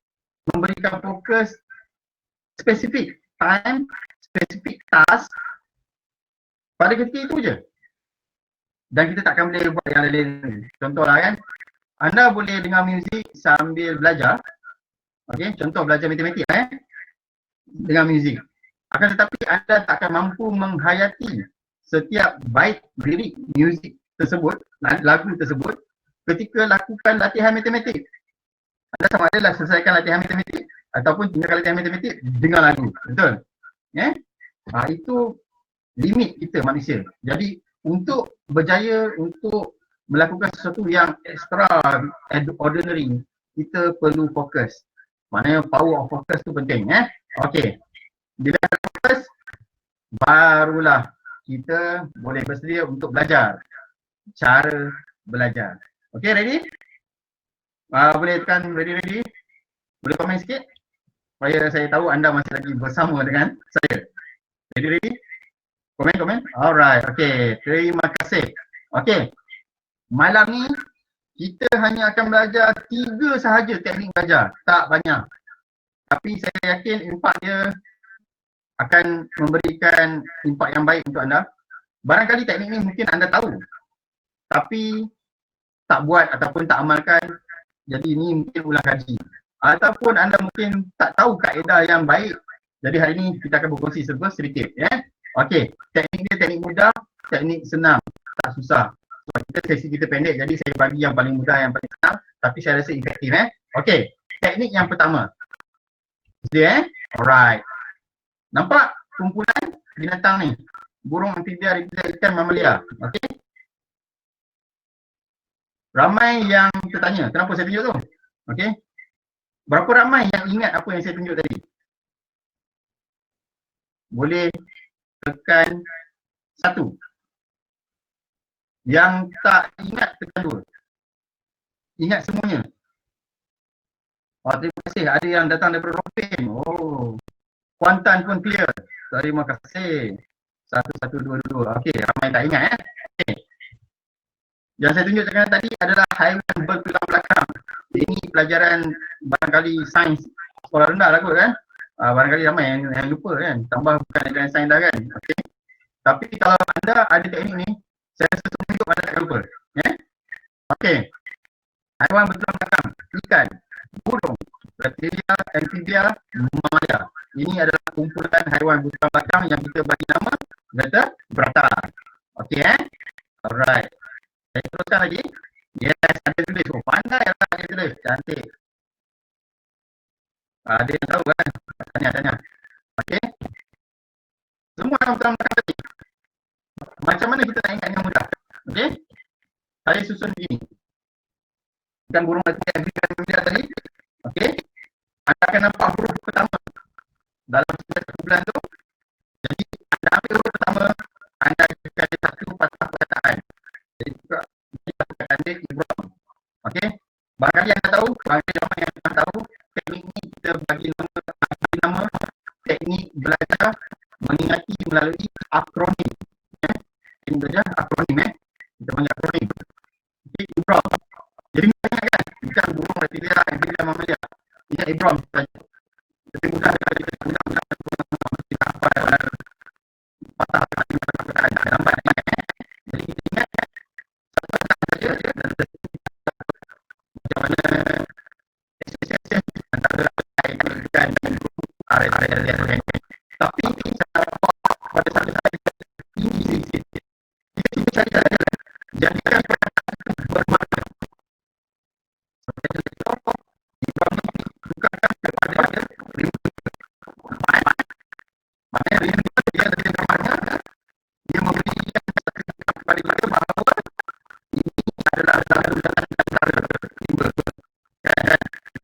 memberikan fokus spesifik time, spesifik task pada ketika itu je. Dan kita takkan boleh buat yang lain. Contohlah kan, anda boleh dengar muzik sambil belajar. Okey, contoh belajar matematik dengan muzik. Akan tetapi anda takkan mampu menghayati setiap bait lirik muzik tersebut, lagu tersebut ketika lakukan latihan matematik. Anda sama ada selesaikan latihan matematik ataupun tinggalkan latihan matematik dengar lagu. Betul? Itu limit kita manusia. Jadi untuk berjaya, untuk melakukan sesuatu yang extraordinary, kita perlu fokus. Maknanya power of focus tu penting Okey. Bila ada fokus, barulah kita boleh bersedia untuk belajar. Cara belajar. Okey, ready? Boleh tekan ready? Boleh komen sikit? Supaya saya tahu anda masih lagi bersama dengan saya. Ready? Komen? Alright, okey. Terima kasih. Okey. Malam ni kita hanya akan belajar 3 sahaja teknik belajar, tak banyak. Tapi saya yakin impak dia akan memberikan impak yang baik untuk anda. Barangkali teknik ni mungkin anda tahu, tapi tak buat ataupun tak amalkan, jadi ini mungkin ulang kaji. Ataupun anda mungkin tak tahu kaedah yang baik, jadi hari ini kita akan berkongsi sedikit. Okey, teknik ni teknik mudah, teknik senang, tak susah. Sebab kita sesi kita pendek, jadi saya bagi yang paling mudah, yang paling senang, tapi saya rasa efektif. Okey, teknik yang pertama. Alright. Nampak kumpulan binatang ni? Burung, amfibia, reptilia, ikan, mamalia. Okey. Ramai yang tertanya, kenapa saya tunjuk tu? Okey. Berapa ramai yang ingat apa yang saya tunjuk tadi? Boleh tekan 1. Yang tak ingat tekan 2. Ingat semuanya. Oh, terima kasih. Ada yang datang daripada Ropin. Oh. Kuantan pun clear. Terima kasih. 1122. Okey, ramai tak ingat Okey. Yang saya tunjukkan tadi adalah haiwan bertulang belakang. Ini pelajaran barangkali sains sekolah rendah lah kot kan. Barangkali ramai yang lupa kan. Tambah bukan dengan sains dah kan. Okey. Tapi kalau anda ada teknik ni, saya rasa semua hidup anda akan lupa. Okey. Haiwan bertulang belakang, ikan, burung, reptilia, amfibia, mamalia. Ini adalah kumpulan haiwan bertulang belakang yang kita bagi nama vertebrata. Okey Alright. Saya teruskan lagi. Yes, ada tulis. Oh, pandai lah ada tulis. Cantik. Ada yang tahu kan? Tanya. Okey. Semua yang bertulang belakang tadi. Macam mana kita nak ingat yang mudah? Okey. Saya susun begini. Ikan, burung, reptilia tadi. Okey. Anda akan nampak huruf pertama dalam setiap bulan tu. Jadi anda ambil huruf pertama, anda akan ada satu patah perkataan. Jadi perkataan dia Ibrahim. Okey. Barangkali anda tahu, barangkali ramai yang tak tahu, teknik ni kita bagi nama teknik belajar mengingati melalui akronim. Ini belajar akronim kita panggil akronim. Okey, Ibrahim. Jadi ingat kan, ikan, burung, reptilia, amfibia, mamalia. Ingat Ibrahim saja. Jadi mudah sekali kita mudah mesti dapat patah perkataan lambat. Jadi kita ingat satu perkataan saja dan macam mana association antara ikan dan area. Tapi cara pada satu saat tinggi sikit. Dia cuba cari jadikan perkataan itu bermakna. Seperti itu, Ibrahim bukankan kepada maknanya dia lebih bermakna, dia memberikan satu kepada kita bahawa ini adalah antara timbul.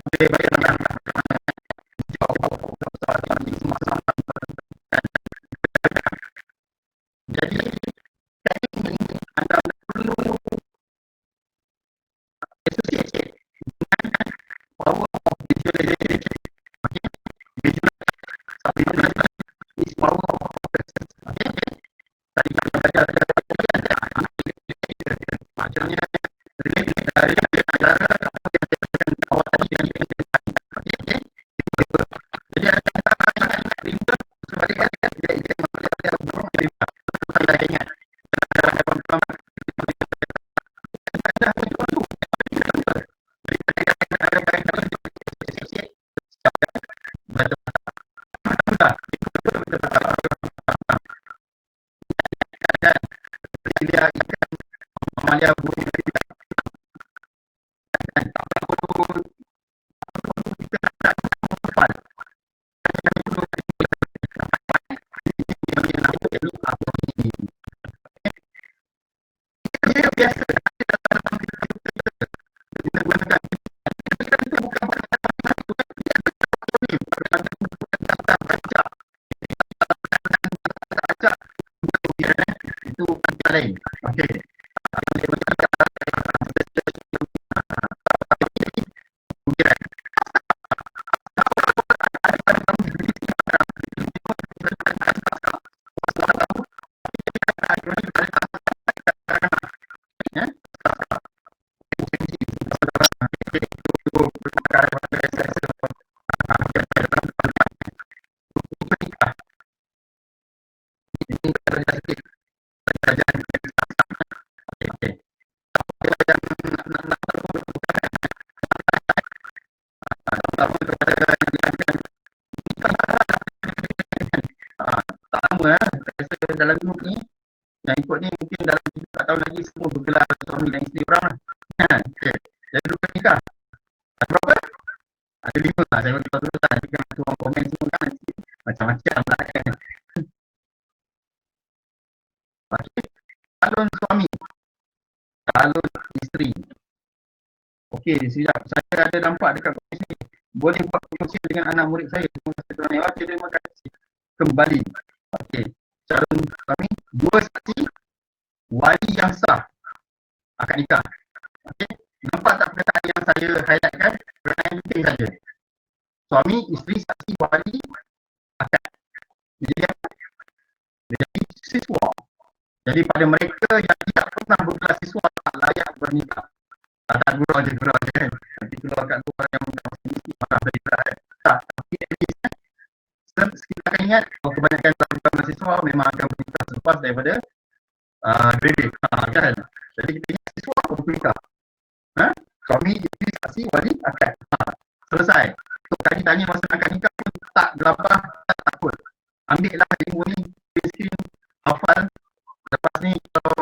Boleh bayangkan jadi teknik ini anda perlu associate dengan power of visualization. Okay? Visualization is power of process. Okay? Tadi kita belajar macamnya jadi ada rimba sebaliknya dia ingat dia ikan mamalia burung biasa itu lain. Okey. Ini Yang ikut ni mungkin dalam 3 tahun lagi semua bergelar suami dan isteri orang lah. Okay. Jadi dulu nikah. Ada berapa? Ada 5 lah. Saya bagi tahu dulu lah. Nanti kan orang komen semua kan nanti macam-macam lah kan. Okay. Calon suami. Calon isteri. Okey, sekejap. Saya ada nampak dekat komen sini. Boleh buat perkongsian dengan anak murid saya. Terima kasih. Kembali. Okey. Calon suami. 2 saksi. Wali yang sah. Akad nikah. Okey. Nampak tak perkataan yang saya highlightkan? Perkataan yang penting saja. Suami, isteri, saksi, wali, akad. Jadi apa? Jadi siswa. Jadi pada mereka yang tidak pernah bergelar siswa tak layak bernikah. Tak gurau je kan. Nanti keluar kat luar yang mesti marah dari berat. Tak, tapi at least kita akan ingat kebanyakan calon mahasiswa memang akan bernikah selepas daripada graduate. Kan? Jadi kita ingat siswa apa bernikah. Suami, isteri, saksi, wali, akad. Selesai. Untuk tadi tanya masa akad nikah pun tak gelabah, tak takut. Ambil lah ilmu ni, screen, hafal. Lepas ni kalau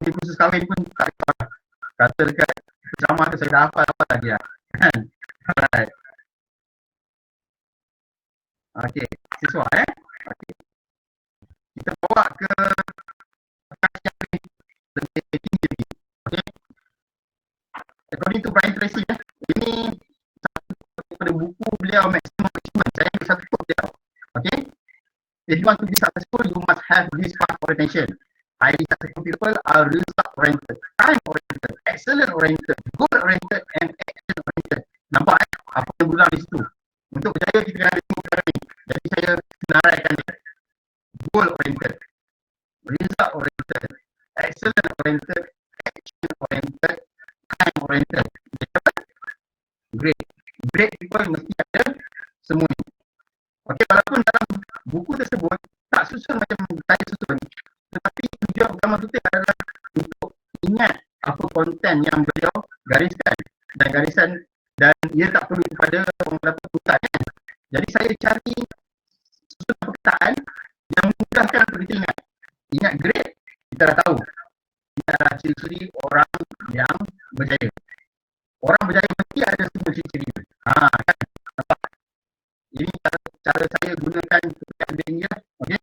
di khusus kahwin pun tak gelabah. Kata dekat ceramah tu saya dah hafal apa lagi lah. Kan? Alright. Okay, siswa Okay. Kita bawa ke yang lebih tinggi lagi. Okay. According to Brian Tracy, ini satu daripada buku beliau Maximum Achievement. Saya ambil satu quote dia. Okay. If you want to be successful, you must have this path orientation. Highly successful people are result oriented, time oriented, excellent oriented, goal oriented and action oriented. Nampak apa yang berulang di situ? Untuk berjaya kita kena ada 3 perkara ni. Jadi saya senaraikan dia. Goal oriented, result oriented, excellent oriented, action oriented, time oriented. Great. Great people mesti ada semua ni. Okey, walaupun dalam buku tersebut tak susun macam saya susun, tetapi tujuan utama kita adalah untuk ingat apa konten yang beliau gariskan dan ia tak perlu kepada orang dapat pusat kan. Jadi saya cari susunan perkataan yang memudahkan untuk kita ingat. Ingat great, kita dah tahu. Ini adalah ciri-ciri orang yang berjaya. Orang berjaya mesti ada semua ciri-ciri itu. Kan? Nampak? Ini cara saya gunakan teknik ini ya. Okay?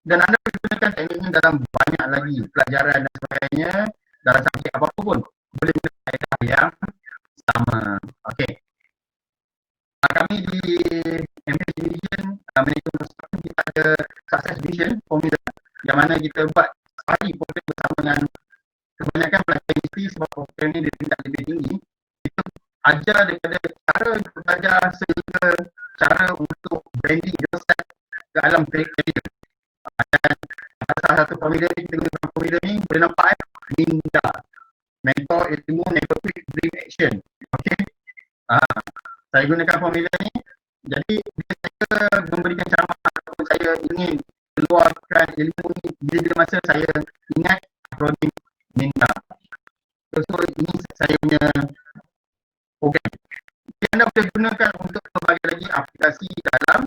Dan anda boleh gunakan teknik ini dalam banyak lagi pelajaran dan sebagainya. Dalam subjek apa-apa pun boleh guna kaedah yang sama. Okey. Kami di MH Division Manajemen Construction kita ada Success Vision formula yang mana kita buat hari program bersama dengan kebanyakan pelajar universiti sebab program ini di tingkat lebih tinggi. Kita ajar daripada cara untuk belajar sehingga cara untuk branding yourself ke alam career. Dan salah satu formula ni kita gunakan formula ni boleh nampak MINDA, mentor ilmu never quit dream action. Okey. Saya gunakan formula ni. Jadi bila saya memberikan ceramah ataupun saya ingin keluarkan ilmu ni, bila masa saya ingat acronym MINDA. So ini saya punya program. Anda boleh gunakan untuk berbagai lagi aplikasi dalam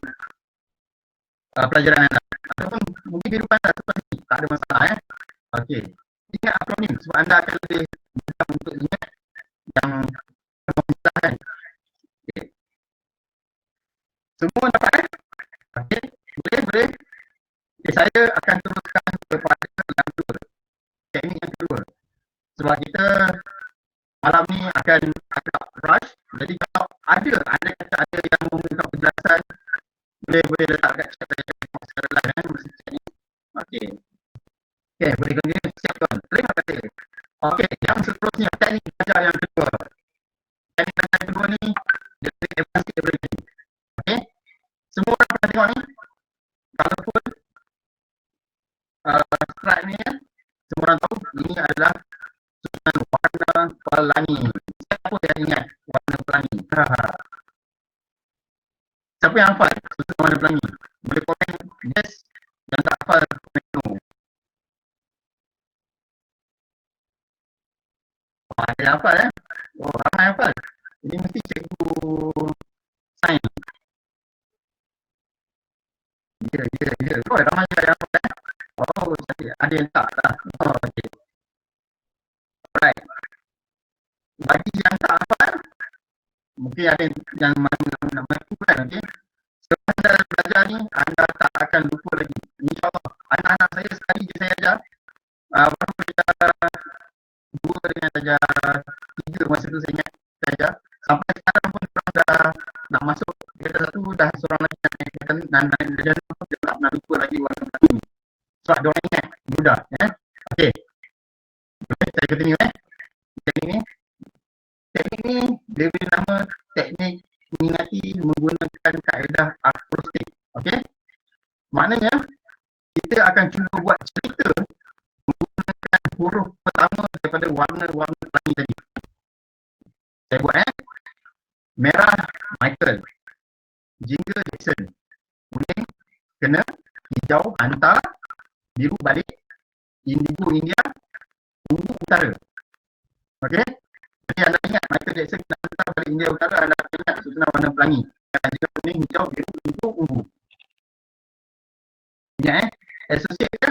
pelajaran anda. Ataupun mungkin kehidupan anda seperti tak ada masalah Okey. Ingat akronim sebab anda akan lebih mudah untuk ingat yang memudahkan. Okey. Semua dapat Okey. Boleh. Okay, saya akan teruskan kepada yang kedua. Teknik yang kedua. Sebab kita malam ni akan agak rush. Jadi kalau anda kata ada yang memerlukan penjelasan, boleh letak kat chat secara lain Okey. Okey, boleh continue. Siap tuan. Terima kasih. Okey, yang seterusnya teknik belajar yang kedua. Teknik belajar yang kedua ni dia advanced everything. Okey. Semua orang pernah tengok ni? Colorful stripe ni semua orang tahu ini adalah susunan warna pelangi. Siapa yang ingat warna pelangi? Siapa yang hafal susunan warna pelangi? Boleh komen yes. Yang tak hafal komen no. Ada yang hafal ramai hafal. Ini mesti cikgu sains. Ya. Ramai yang hafal Oh, ada yang tak lah. Oh, okay. Alright. Bagi yang tak hafal, mungkin ada yang nak mengaku kan, okay. Selepas anda belajar ni, anda tak akan lupa lagi. InsyaAllah. Anak-anak saya sekali je saya ajar. Baru belajar 2 dengan ajar 3 masa tu saya ingat saya ajar. Sampai sekarang pun orang dah nak masuk kereta satu, dah seorang lagi nak naik kereta ni, dan dia tak nak lupa lagi warna ni. Sebab dia orang ingat mudah. Okay. Saya continue. Teknik ni dia beri nama teknik mengingati menggunakan kaedah akrostik. Okey? Maknanya kita akan cuba buat cerita menggunakan huruf pertama daripada warna-warna pelangi tadi. Saya buat merah Michael, jingga Jackson, kuning kena, hijau hantar, biru balik, indigo India, ungu utara. Okey? Jadi anda ingat Michael Jackson kena hantar balik India utara, anda ingat susunan warna pelangi. Jika kuning, hijau, biru, indigo, ungu. Ingat associate dia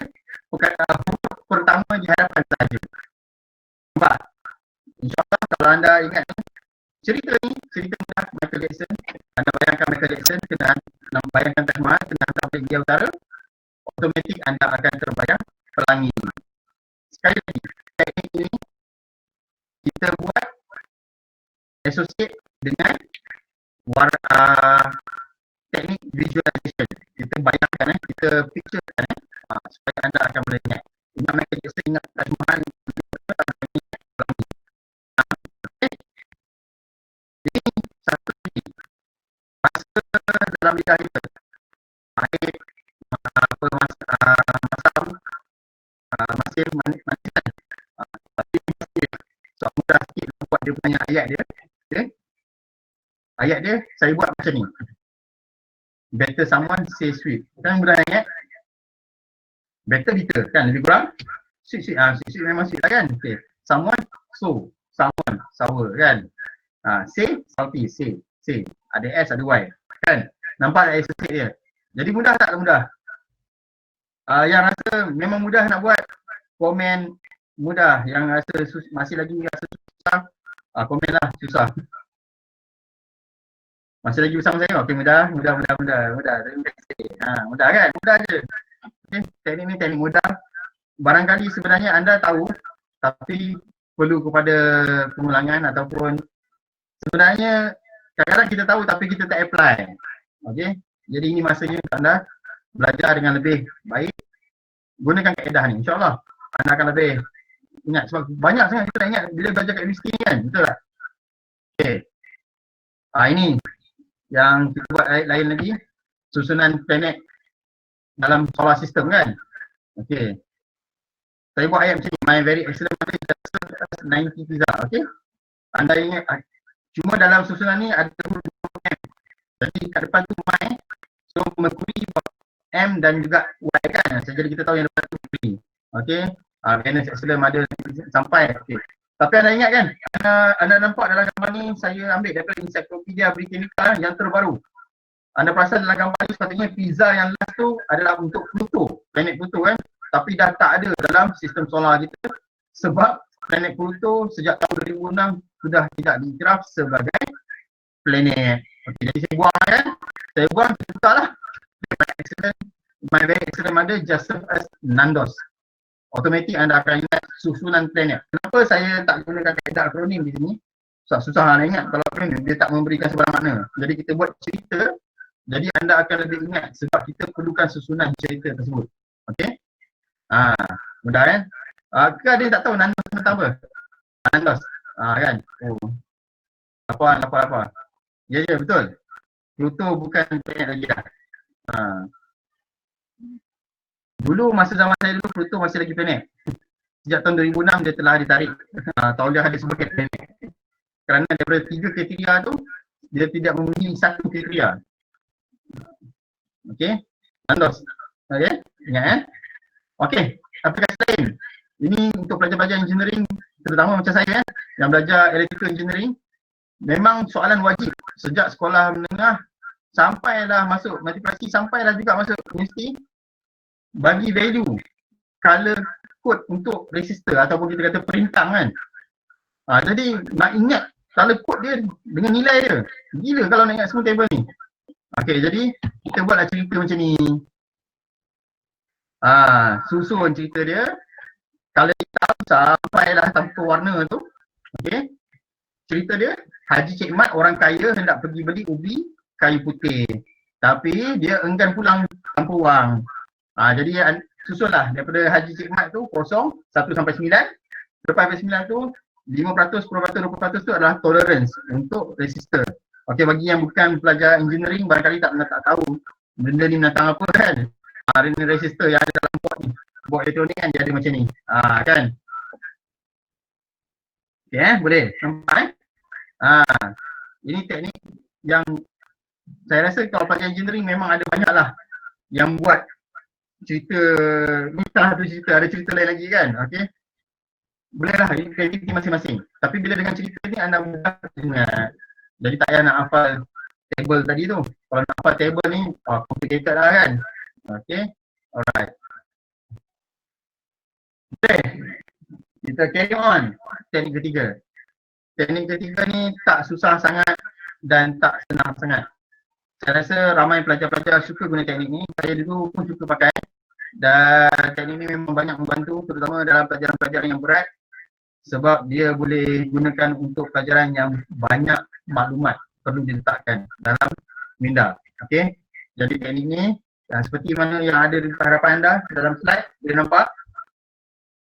bukan huruf pertama di hadapan sahaja. Nampak? InsyaAllah kalau anda ingat ni, cerita mudah Michael Jackson. Anda bayangkan Michael Jackson kena bayangkan Taj Mahal kena hantar balik India utara, automatik anda akan terbayang pelangi. Sekali lagi, teknik ini kita buat associate dengan teknik visualization. Kita bayangkan, kita picturekan supaya anda akan boleh ingat. Ingat Michael Jackson, ingat Taj Mahal, ingat pelangi. Okay. Ini satu lagi. Masa dalam lidah kita, air, masih manis kan? Tapi soal mudah sikit buat dia punya ayat dia. Okay. Ayat dia saya buat macam ni. Better someone say sweet. Kan mudah ingat? Better bitter kan, lebih kurang sweet. Sweet memang sweet lah kan. Okay. Someone so, someone sour kan. Say salty, say. Ada S ada Y kan. Nampak associate dia. Jadi mudah tak mudah? Yang rasa memang mudah nak buat, komen mudah. Yang rasa masih lagi rasa susah, komen lah susah. Masih lagi bersama saya? Okey, mudah. Terima kasih. Mudah kan? Mudah je. Okay. Teknik ni teknik mudah. Barangkali sebenarnya anda tahu, tapi perlu kepada pengulangan ataupun sebenarnya kadang-kadang kita tahu tapi kita tak apply. Okey. Jadi ini masanya untuk anda belajar dengan lebih baik. Gunakan kaedah ni. InsyaAllah anda akan lebih ingat. Sebab banyak sangat kita tak ingat bila belajar kat universiti ni kan. Betul tak? Okay. Ini yang kita buat lain lagi. Susunan planet dalam solar system kan. Okay. Saya buat ayat macam ni. My very excellent mother just served us 90 pizza. Okay. Anda ingat cuma dalam susunan ni ada huruf M. Jadi kat depan tu my. So Mercury M dan juga Y kan. Jadi kita tahu yang depan tu Mercury. Okay. Venus excellent mother sampai. Okay. Tapi anda ingat kan, anda nampak dalam gambar ni saya ambil daripada Encyclopedia Britannica yang terbaru. Anda perasan dalam gambar ni sepatutnya pizza yang last tu adalah untuk Pluto, planet Pluto kan. Tapi dah tak ada dalam sistem solar kita sebab planet Pluto sejak tahun 2006 sudah tidak diiktiraf sebagai planet. Okay, jadi saya buang kan. Saya buang, saya lah. My very excellent mother just served as Nandos. Automatik anda akan ingat susunan planet. Kenapa saya tak gunakan kaedah akronim di sini? Sebab susah nak ingat kalau akronim, dia tak memberikan sebarang makna. Jadi kita buat cerita, jadi anda akan lebih ingat sebab kita perlukan susunan cerita tersebut. Okey? Mudah kan? Ke ada yang tak tahu Nandos tentang apa? Nandos. Kan? Apa? Ya, betul. Pluto bukan planet lagi dah. Dulu masa zaman saya dulu Pluto masih lagi planet. Sejak tahun 2006 dia telah ditarik. Tauliah hadis sebagai planet. Kerana daripada 3 kriteria tu dia tidak memenuhi 1 kriteria. Okey. Nandos. Okey. Ingat Okey. Aplikasi lain. Ini untuk pelajar-pelajar engineering terutama macam saya yang belajar electrical engineering. Memang soalan wajib sejak sekolah menengah sampailah masuk matrikulasi, sampailah juga masuk universiti. Bagi value color code untuk register ataupun kita kata perintah kan. Jadi nak ingat color code dia dengan nilai dia. Gila kalau nak ingat semua table ni. Okey, jadi kita buatlah cerita macam ni. Susun cerita dia. Color hitam sampailah tanpa warna tu. Okey. Cerita dia, Haji Cik Mat orang kaya hendak pergi beli ubi kayu putih. Tapi dia enggan pulang tanpa wang. Jadi susunlah daripada Haji Cik Mat tu kosong 1 sampai 9. Lepas 9 tu 5%, 10%, 20% tu adalah tolerance untuk resistor. Okey, bagi yang bukan pelajar engineering barangkali tak tahu benda ni menentang apa kan. Ini resistor yang ada dalam board ni. Board elektronik kan dia ada macam ni. Kan. Okey, boleh nampak ini teknik yang saya rasa kalau pelajar engineering memang ada banyak lah yang buat cerita ni, satu cerita, ada cerita lain lagi kan. Okey, boleh lah, ini kreativiti masing-masing. Tapi bila dengan cerita ni anda mudah ingat. Jadi tak payah nak hafal table tadi tu. Kalau nak hafal table ni complicated lah kan. Okey, alright. Okay, kita carry on. Teknik ketiga. Teknik ketiga ni tak susah sangat dan tak senang sangat. Saya rasa ramai pelajar-pelajar suka guna teknik ni. Saya dulu pun suka pakai. Dan teknik ni memang banyak membantu terutama dalam pelajaran-pelajaran yang berat. Sebab dia boleh gunakan untuk pelajaran yang banyak maklumat perlu diletakkan dalam minda. Okey. Jadi teknik ni seperti mana yang ada di hadapan anda dalam slide, boleh nampak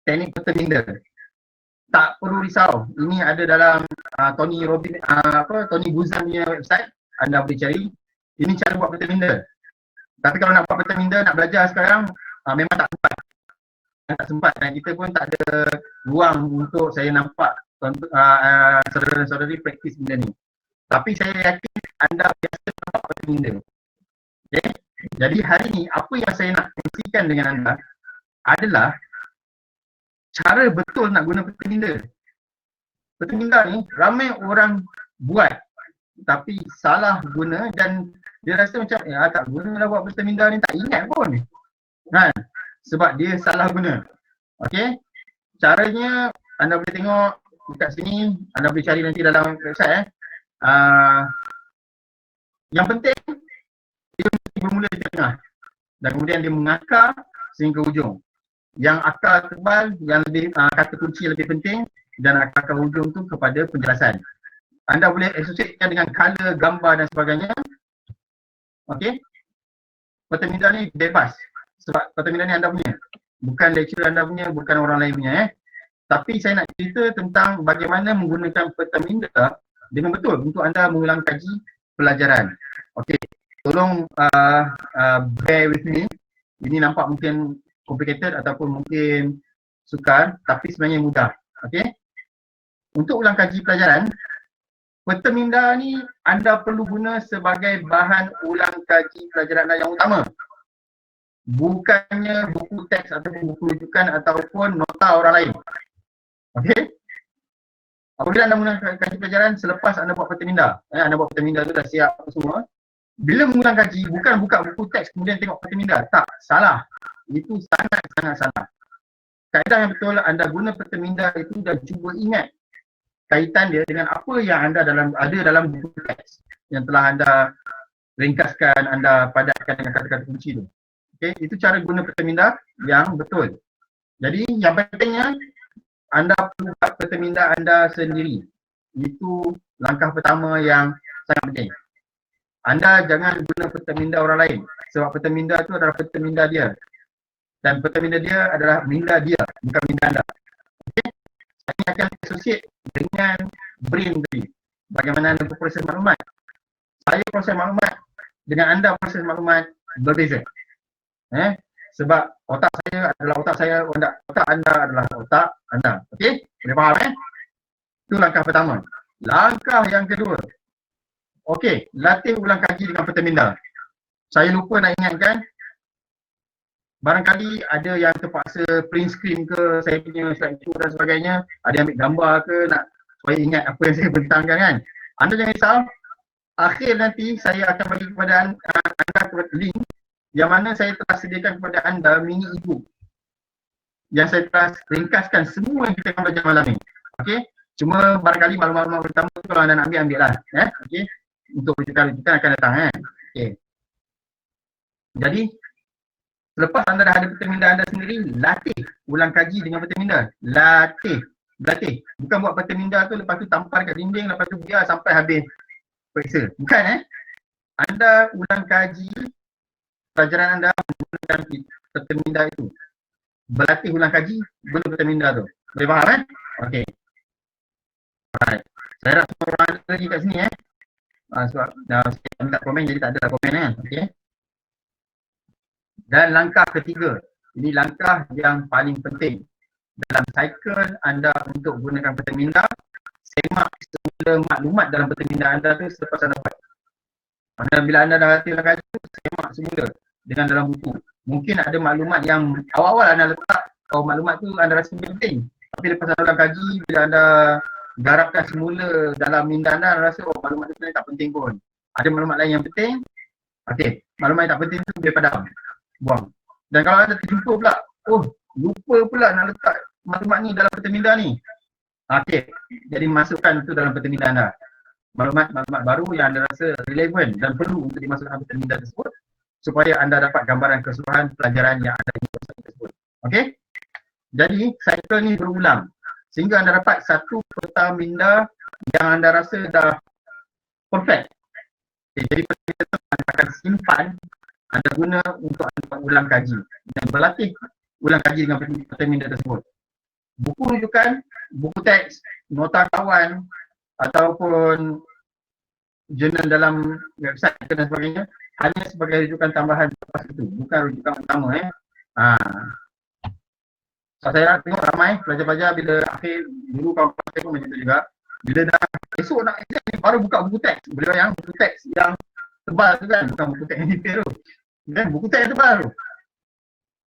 teknik peta minda. Tak perlu risau. Ini ada dalam Tony Buzan punya website. Anda boleh cari. Ini cara buat peta minda. Tapi kalau nak buat peta minda, nak belajar sekarang, memang tak sempat. Tak sempat dan kita pun tak ada ruang untuk saya nampak saudara-saudari praktis benda ni. Tapi saya yakin anda biasa nampak peta minda. Okay? Jadi hari ni apa yang saya nak kongsikan dengan anda adalah cara betul nak guna peta minda. Peta minda ni ramai orang buat tapi salah guna dan dia rasa macam tak gunalah buat peta minda ni, tak ingat pun kan, sebab dia salah guna. Okey, caranya anda boleh tengok dekat sini, anda boleh cari nanti dalam website. Yang penting dia mesti bermula di tengah dan kemudian dia mengakar sehingga hujung. Yang akar tebal, yang lebih kata kunci yang lebih penting dan akar hujung tu kepada penjelasan. Anda boleh associatekan dengan color, gambar dan sebagainya. Okey. Peta minda ni bebas. Sebab peta minda ni anda punya. Bukan lecturer anda punya, bukan orang lain punya Tapi saya nak cerita tentang bagaimana menggunakan peta minda dengan betul untuk anda mengulang kaji pelajaran. Okey. Tolong bear with me. Ini nampak mungkin complicated ataupun mungkin sukar, tapi sebenarnya mudah. Okey. Untuk ulang kaji pelajaran, peta minda ni anda perlu guna sebagai bahan ulang kaji pelajaran anda yang utama. Bukannya buku teks ataupun buku rujukan ataupun nota orang lain. Okey. Apabila anda mengulang kaji pelajaran selepas anda buat peta minda, anda buat peta minda tu dah siap apa semua. Bila mengulang kaji, bukan buka buku teks kemudian tengok peta minda. Tak, salah. Itu sangat-sangat salah. Kaedah yang betul anda guna peta minda itu dan cuba ingat kaitan dia dengan apa yang anda ada dalam buku teks yang telah anda ringkaskan, anda padatkan dengan kata-kata kunci tu. Okey, itu cara guna peta minda yang betul. Jadi yang pentingnya anda perlu buat peta minda anda sendiri. Itu langkah pertama yang sangat penting. Anda jangan guna peta minda orang lain sebab peta minda tu adalah peta minda dia. Dan peta minda dia adalah minda dia, bukan minda anda. Okey. Saya akan associate dengan brain tadi. Bagaimana anda proses maklumat. Saya proses maklumat dengan anda proses maklumat berbeza. Sebab otak saya adalah otak saya, otak anda adalah otak anda. Okey? Boleh faham Itu langkah pertama. Langkah yang kedua. Okey, latih ulang kaji dengan peta minda. Saya lupa nak ingatkan, barangkali ada yang terpaksa print screen ke saya punya slide show dan sebagainya, ada yang ambil gambar ke nak supaya ingat apa yang saya bentangkan kan. Anda jangan risau, akhir nanti saya akan bagi kepada anda link yang mana saya telah sediakan kepada anda mini ebook. yang saya telah ringkaskan semua yang kita akan belajar malam ni. Okey, cuma barangkali maklumat-maklumat pertama tu kalau anda nak ambil lah. Okey, untuk rujukan akan datang Okey. Jadi selepas anda dah ada peta minda anda sendiri, latih ulang kaji dengan peta minda. Berlatih. Bukan buat peta minda tu lepas tu tampar kat dinding, lepas tu biar sampai habis periksa. Bukan Anda ulang kaji pelajaran anda menggunakan peta minda itu. Berlatih ulang kaji guna peta minda tu. Boleh faham Okey. Alright. Saya nak semua orang ada lagi kat sini sebab saya minta komen jadi tak ada lah komen Okey. Dan langkah ketiga, ini langkah yang paling penting dalam cycle anda untuk gunakan peta minda. Semak semula maklumat dalam peta minda anda tu selepas anda dapat. Bila anda dah latih ulang kaji, semak semula dengan dalam buku. Mungkin ada maklumat yang awal-awal anda letak, maklumat tu anda rasa penting. Tapi lepas anda ulang kaji, bila anda garapkan semula dalam minda anda rasa maklumat tu sebenarnya tak penting pun. Ada maklumat lain yang penting. Okey, maklumat yang tak penting tu boleh padam. Buang. Dan kalau anda terjumpa pula, lupa pula nak letak maklumat ni dalam peta minda ni. Okey, jadi masukkan itu dalam peta minda anda. Maklumat baru yang anda rasa relevan dan perlu untuk dimasukkan dalam peta minda tersebut supaya anda dapat gambaran keseluruhan pelajaran yang anda ingin tersebut. Okey? Jadi, cycle ni berulang sehingga anda dapat satu peta minda yang anda rasa dah perfect. Okay, jadi peta minda itu anda akan simpan, anda guna untuk anda ulang kaji dan berlatih ulang kaji dengan peta minda tersebut. Buku rujukan, buku teks, nota kawan ataupun jurnal dalam website dan sebagainya hanya sebagai rujukan tambahan lepas itu, bukan rujukan utama So, saya tengok ramai pelajar-pelajar bila akhir dulu kawan-kawan saya pun macam tu juga. Bila dah esok nak exam ni baru buka buku teks. Boleh bayang buku teks yang tebal tu kan, bukan buku teks yang detail tu. Kan buku teks yang tebal tu.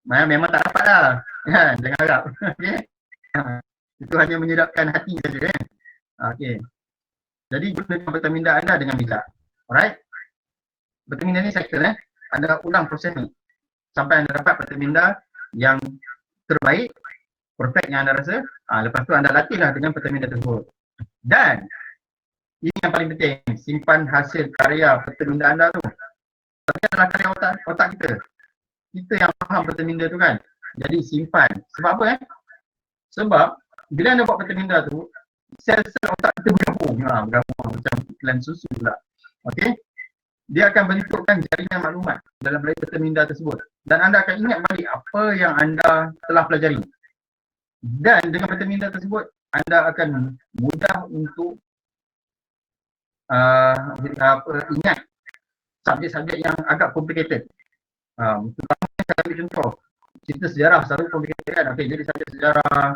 Memang tak dapat lah. Jangan harap. Okay. Itu hanya menyedapkan hati saja Okey. Jadi gunakan peta minda anda dengan bijak. Alright. Peta minda ni cycle Anda ulang proses ni sampai anda dapat peta minda yang terbaik, perfect yang anda rasa. Lepas tu anda latihlah dengan peta minda tersebut. Dan ini yang paling penting, simpan hasil karya peta minda anda tu. Tapi adalah karya otak kita. Kita yang faham peta minda tu kan. Jadi simpan. Sebab apa Sebab bila anda buat peta minda tu, sel-sel otak kita bergabung macam iklan susu pula. Okey? Dia akan bentukkan jaringan maklumat dalam peta minda tersebut. Dan anda akan ingat balik apa yang anda telah pelajari. Dan dengan peta minda tersebut, anda akan mudah untuk ingat subjek-subjek yang agak complicated. Terutama saya ambil contoh, cerita sejarah selalu complicated kan. Okey, jadi subjek sejarah,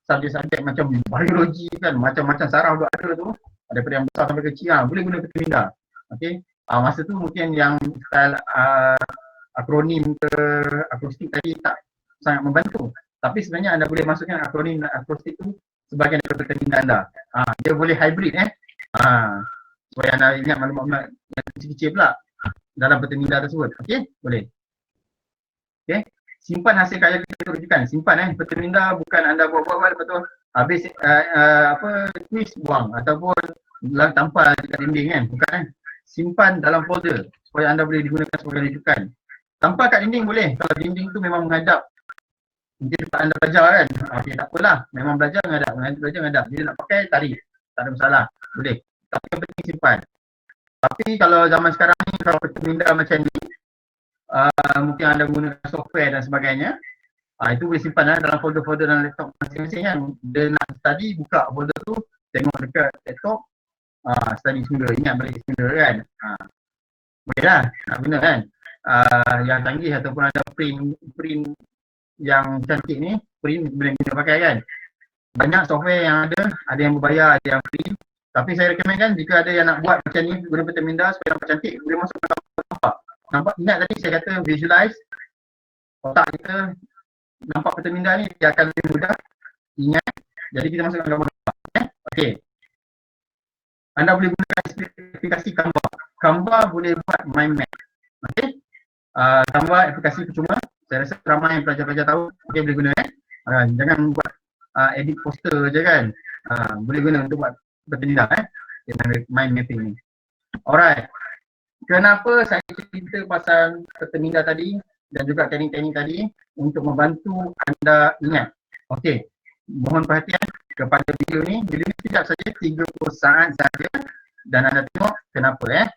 subjek-subjek macam biologi kan, macam-macam saraf tu ada tu, daripada yang besar sampai kecil boleh guna peta minda. Okey. Masa tu mungkin yang style akronim ke akrostik tadi tak sangat membantu. Tapi sebenarnya anda boleh masukkan akronim dan akrostik tu sebahagian daripada peta minda anda. Dia boleh hybrid supaya anda ingat maklumat yang kecil-kecil pula dalam peta minda tersebut. Okey? Boleh. Okey? Simpan hasil karya kita rujukan. Simpan peta minda, bukan anda buat-buat lepas tu habis quiz buang ataupun tampal dekat dinding kan. Bukan simpan dalam folder supaya anda boleh digunakan sebagai rujukan. Tampal kat dinding boleh kalau dinding tu memang menghadap mungkin tempat anda belajar kan. Okey, tak apalah, memang belajar menghadap. Bila nak pakai tarik, tak ada masalah, boleh. Tapi yang penting simpan. Tapi kalau zaman sekarang ni, kalau peta minda macam ni, mungkin anda gunakan software dan sebagainya, itu boleh simpan dalam folder-folder dalam laptop masing-masing kan. Dia nak study, buka folder tu, tengok dekat laptop, study semula, ingat balik semula kan. Boleh lah nak guna kan. Yang canggih ataupun ada print yang cantik ni, print boleh kita pakai kan. Banyak software yang ada yang berbayar, ada yang free. Tapi saya rekomenkan jika ada yang nak buat macam ni, guna peta minda supaya nampak cantik, boleh masuk ke dalam nampak. Ingat tadi saya kata visualize, otak kita nampak peta minda ni, dia akan lebih mudah ingat. Jadi kita masukkan gambar. Okey. Anda boleh gunakan aplikasi Canva. Canva boleh buat mind map. Okey. Canva aplikasi percuma. Saya rasa ramai yang pelajar-pelajar tahu. Okey, boleh guna Jangan buat edit poster je kan. Boleh guna untuk buat bertindak dengan mind mapping ni. Alright. Kenapa saya cerita pasal peta minda tadi dan juga teknik-teknik tadi untuk membantu anda ingat. Okey. Mohon perhatian kepada video ni. Video ni sekejap saja, 30 saat saja dan anda tengok kenapa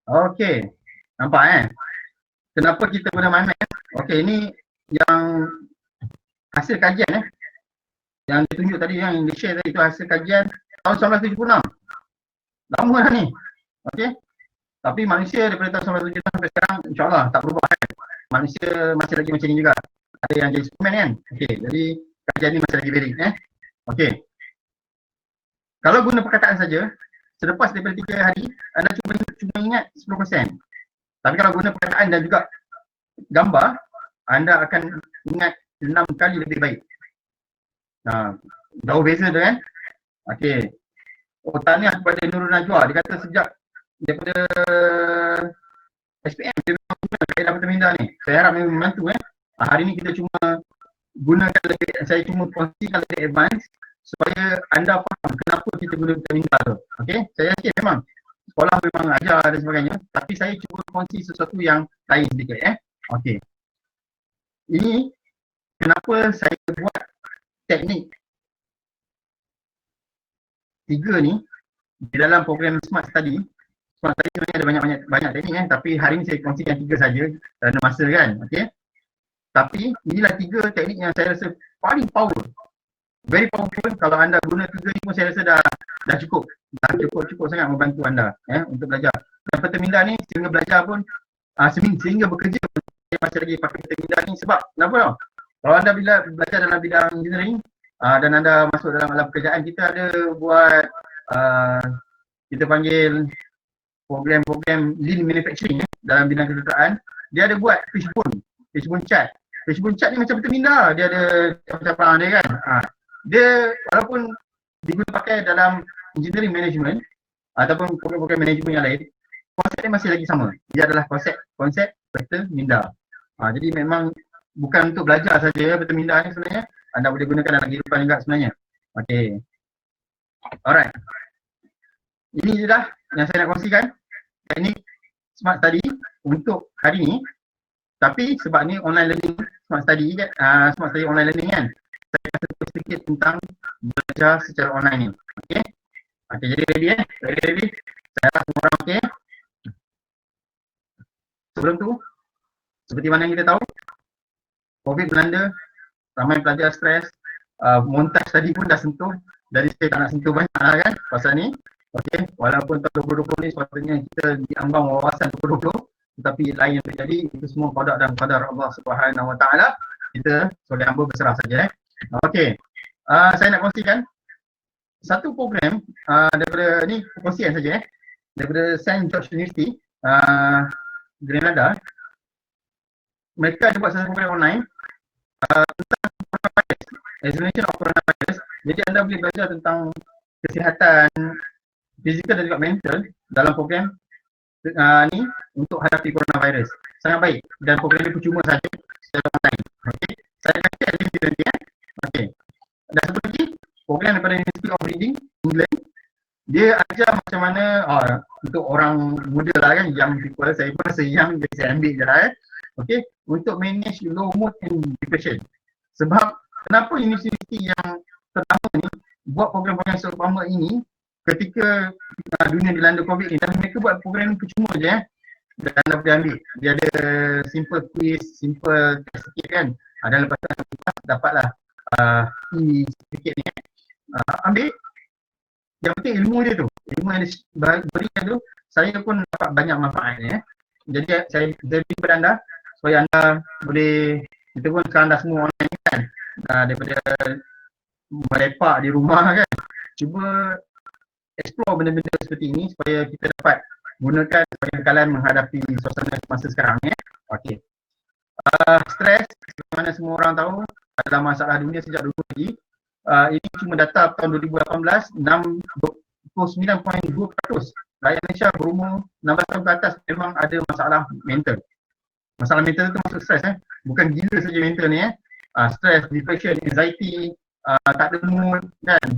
Okey. Nampak kenapa kita guna mind map? Okey, ini yang hasil kajian yang ditunjuk tadi, yang di-share tadi, itu hasil kajian tahun 1976. Lama dah ni. Okey. Tapi manusia daripada tahun 1976 sampai sekarang insya-Allah tak berubah Manusia masih lagi macam ni juga. Ada yang jadi Superman kan. Okey, jadi kajian ni masih lagi valid Okey. Kalau guna perkataan saja, selepas daripada 3 hari, anda cuma ingat 10%. Tapi kalau guna perkataan dan juga gambar, anda akan ingat 6 kali lebih baik. Jauh beza tu kan. Okey. Tahniah kepada Nurul Najwa. Dia kata sejak daripada SPM dia memang guna kaedah peta minda ni. Saya harap memang membantu Hari ni kita cuma gunakan lebih, saya cuma kongsikan lebih advance supaya anda faham kenapa kita guna peta minda tu. Okey. Saya yakin memang sekolah memang ajar dan sebagainya, tapi saya cuba kongsi sesuatu yang lain sedikit Okey. Ini kenapa saya buat teknik 3 ni di dalam program Smart Study. Smart Study sebenarnya ada banyak teknik tapi hari ni saya kongsikan 3 saja kerana masa kan. Okey. Tapi inilah 3 teknik yang saya rasa paling power. Very powerful. Kalau anda guna 3 ni pun saya rasa dah cukup. Dah cukup sangat membantu anda untuk belajar. Dan peta minda ni sehingga belajar pun sehingga bekerja pun saya masih lagi pakai peta minda ni sebab kenapa tau? Kalau anda bila belajar dalam bidang engineering dan anda masuk dalam alam pekerjaan, kita ada buat kita panggil program-program lean manufacturing dalam bidang kejuruteraan. Dia ada buat fishbone chart. Fishbone chart ni macam peta minda, dia ada cabang dia kan. Dia walaupun diguna pakai dalam engineering management ataupun program-program management yang lain, konsep dia masih lagi sama. Dia adalah konsep peta minda. Jadi memang bukan untuk belajar saja peta minda ni sebenarnya, anda boleh gunakan dalam kehidupan juga sebenarnya. Okey. Alright. Ini je dah yang saya nak kongsikan. Teknik Smart Study untuk hari ni. Tapi sebab ni online learning, Smart Study online learning kan. Saya akan sebut sedikit tentang belajar secara online ni. Okey. Okey, jadi ready Ready? Saya rasa semua orang okey. Sebelum tu, seperti mana yang kita tahu, COVID melanda, ramai pelajar stres, montaj tadi pun dah sentuh. Jadi saya tak nak sentuh banyak lah kan pasal ni. Okey, walaupun tahun 2020 ni sepatutnya kita diambang wawasan 2020, tetapi lain yang terjadi, itu semua qada dan qadar Allah Subhanahu Wa Taala. Kita sebagai hamba berserah saja Okey. Saya nak kongsikan satu program daripada ni kongsian saja daripada St. George University Grenada. Mereka ada buat satu program online tentang coronavirus, examination of coronavirus. Jadi anda boleh belajar tentang kesihatan fizikal dan juga mental dalam program ni untuk hadapi coronavirus. Sangat baik dan program ini percuma saja secara online. Okey. Saya akan share link dia nanti Okey. Dan satu lagi, program daripada University of Reading, England. Dia ajar macam mana untuk orang muda lah kan, young people. Saya pun rasa young, jadi saya ambil je lah Okey. Untuk manage low mood and depression. Sebab kenapa universiti yang pertama ni buat program-program seumpama ini ketika dunia dilanda COVID ni, dan mereka buat program ni percuma je dan anda boleh ambil. Dia ada simple quiz, simple test sikit kan. Dan lepas tu dapatlah sikit ni ambil. Yang penting ilmu dia tu, ilmu yang diberikan tu, saya pun dapat banyak manfaat Jadi saya beri kepada anda supaya anda boleh, kita pun sekarang dah semua online kan, daripada melepak di rumah kan, cuba explore benda-benda seperti ini supaya kita dapat gunakan sebagai bekalan menghadapi suasana masa sekarang ya. Okey. Stres, sebagaimana semua orang tahu, adalah masalah dunia sejak dulu lagi. Ini cuma data tahun 2018, 69.2% rakyat Malaysia berumur 16 tahun ke atas memang ada masalah mental. Masalah mental itu maksud stres bukan gila saja mental ni stres, depression, anxiety, tak ada mood kan,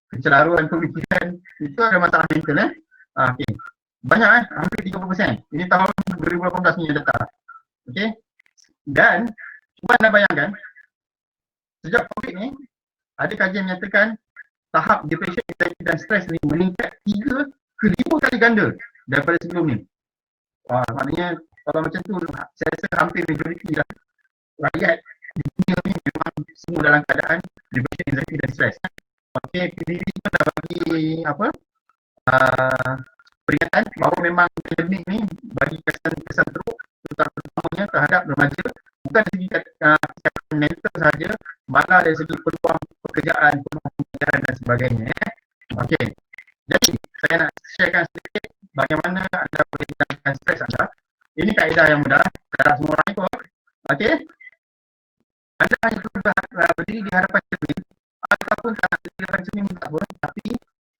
kecelaruan pemikiran, itu ada masalah mental okey. Banyak hampir 30%. Ini tahun 2018 punya data. Okey. Dan cuba anda bayangkan sejak COVID ni ada kajian menyatakan tahap depression, anxiety dan stres ni meningkat 3 ke 5 kali ganda daripada sebelum ni. Maknanya kalau macam tu saya rasa hampir majoriti rakyat di dunia ni memang semua dalam keadaan depression, anxiety dan stres. Okey, PBB pun dah bagi peringatan bahawa memang pandemik ni bagi kesan teruk terutamanya terhadap remaja, bukan dari segi kesihatan mental sahaja, malah dari segi peluang pekerjaan, peluang pengajaran dan sebagainya. Okey. Jadi saya nak sharekan sedikit bagaimana anda boleh hilangkan stres anda. Ini kaedah yang mudah, tak semua orang ikut. Okey. Anda hanya perlu berdiri di hadapan cermin, ataupun tak berdiri di hadapan cermin tak pun, tapi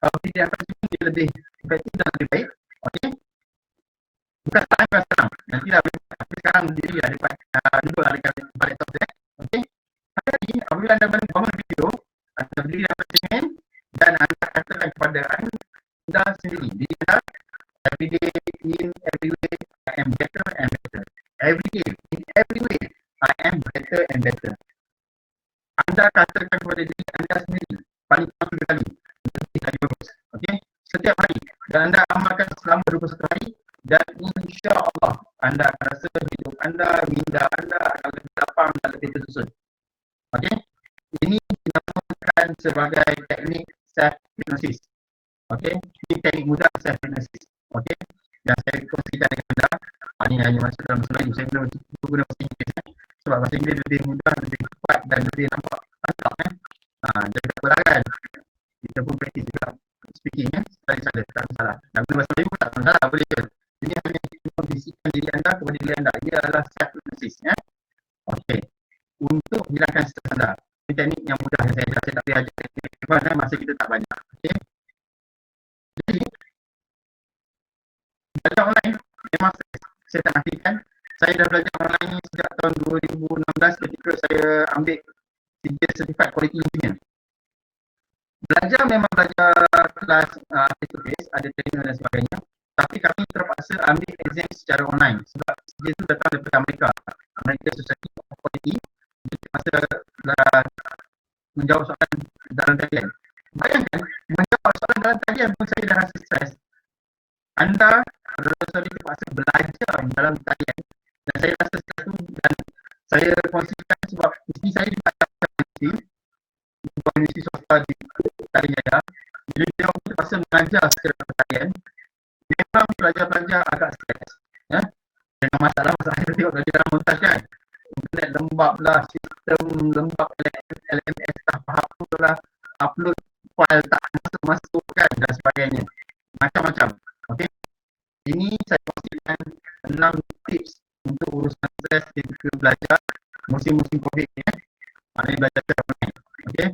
berdiri di hadapan cermin dia lebih efektif dan lebih baik. Okey. Bukan senang. Nanti dah tapi sekarang berdiri di hadapan duduk di hadapan laptop dia. Okey. Hari ini apabila anda bangun video, anda berdiri di hadapan cermin dan anda katakan kepada anda sendiri, diri anda, every day, in every way, I am better and better. Every day, in every way, I am better and better. Anda katakan kepada diri anda sendiri paling kurang 3 kali, lebih lagi bagus. Okey, setiap hari, dan anda amalkan selama 21 hari, dan insya-Allah anda akan rasa hidup anda, minda anda akan lebih lapang dan lebih tersusun. Okey, ini dinamakan sebagai teknik self hypnosis. Okey, ini teknik mudah self hypnosis. Okey, yang saya kongsikan dengan anda, ini hanya masuk dalam bahasa Melayu, saya belum guna bahasa Inggeris sebab bahasa Inggeris lebih mudah, lebih cepat dan lebih nampak mantap jadi tak berlagan. Kita pun praktis juga speaking sekali saja, tak masalah. Dan guna bahasa Melayu pun tak masalah, boleh je. Ini hanya membisikkan diri anda kepada diri anda. Ia adalah self hypnosis Okey, untuk hilangkan stres anda. Ini teknik yang mudah yang saya tak boleh ajar masa kita tak banyak. Okey. Jadi belajar online memang saya tak nafikan. Saya dah belajar online sejak tahun 2016 ketika saya ambil 3 certified quality engineer. Belajar memang belajar kelas face to face, ada trainer dan sebagainya. Tapi kami terpaksa ambil exam secara online sebab dia tu datang daripada Amerika Society of Quality. Dia terpaksa menjawab soalan dalam talian. Bayangkan, menjawab soalan dalam talian pun saya dah rasa stres. Anda saudara terpaksa belajar dalam talian dan saya rasa stres tu, dan saya kongsikan sebab isteri saya juga dapat universiti swasta di Talian. Jadi dia terpaksa mengajar secara talian. Memang pelajar-pelajar agak stres dengan masalah kita tengok tadi dalam montaj kan, internet lembab lah, sistem lembab, LMS tak faham lah, upload file tak masuk kan dan sebagainya, macam-macam. Okey, ini saya kongsikan 6 tips untuk urusan stres ketika belajar musim-musim COVID ni maknanya belajar secara online. Okey,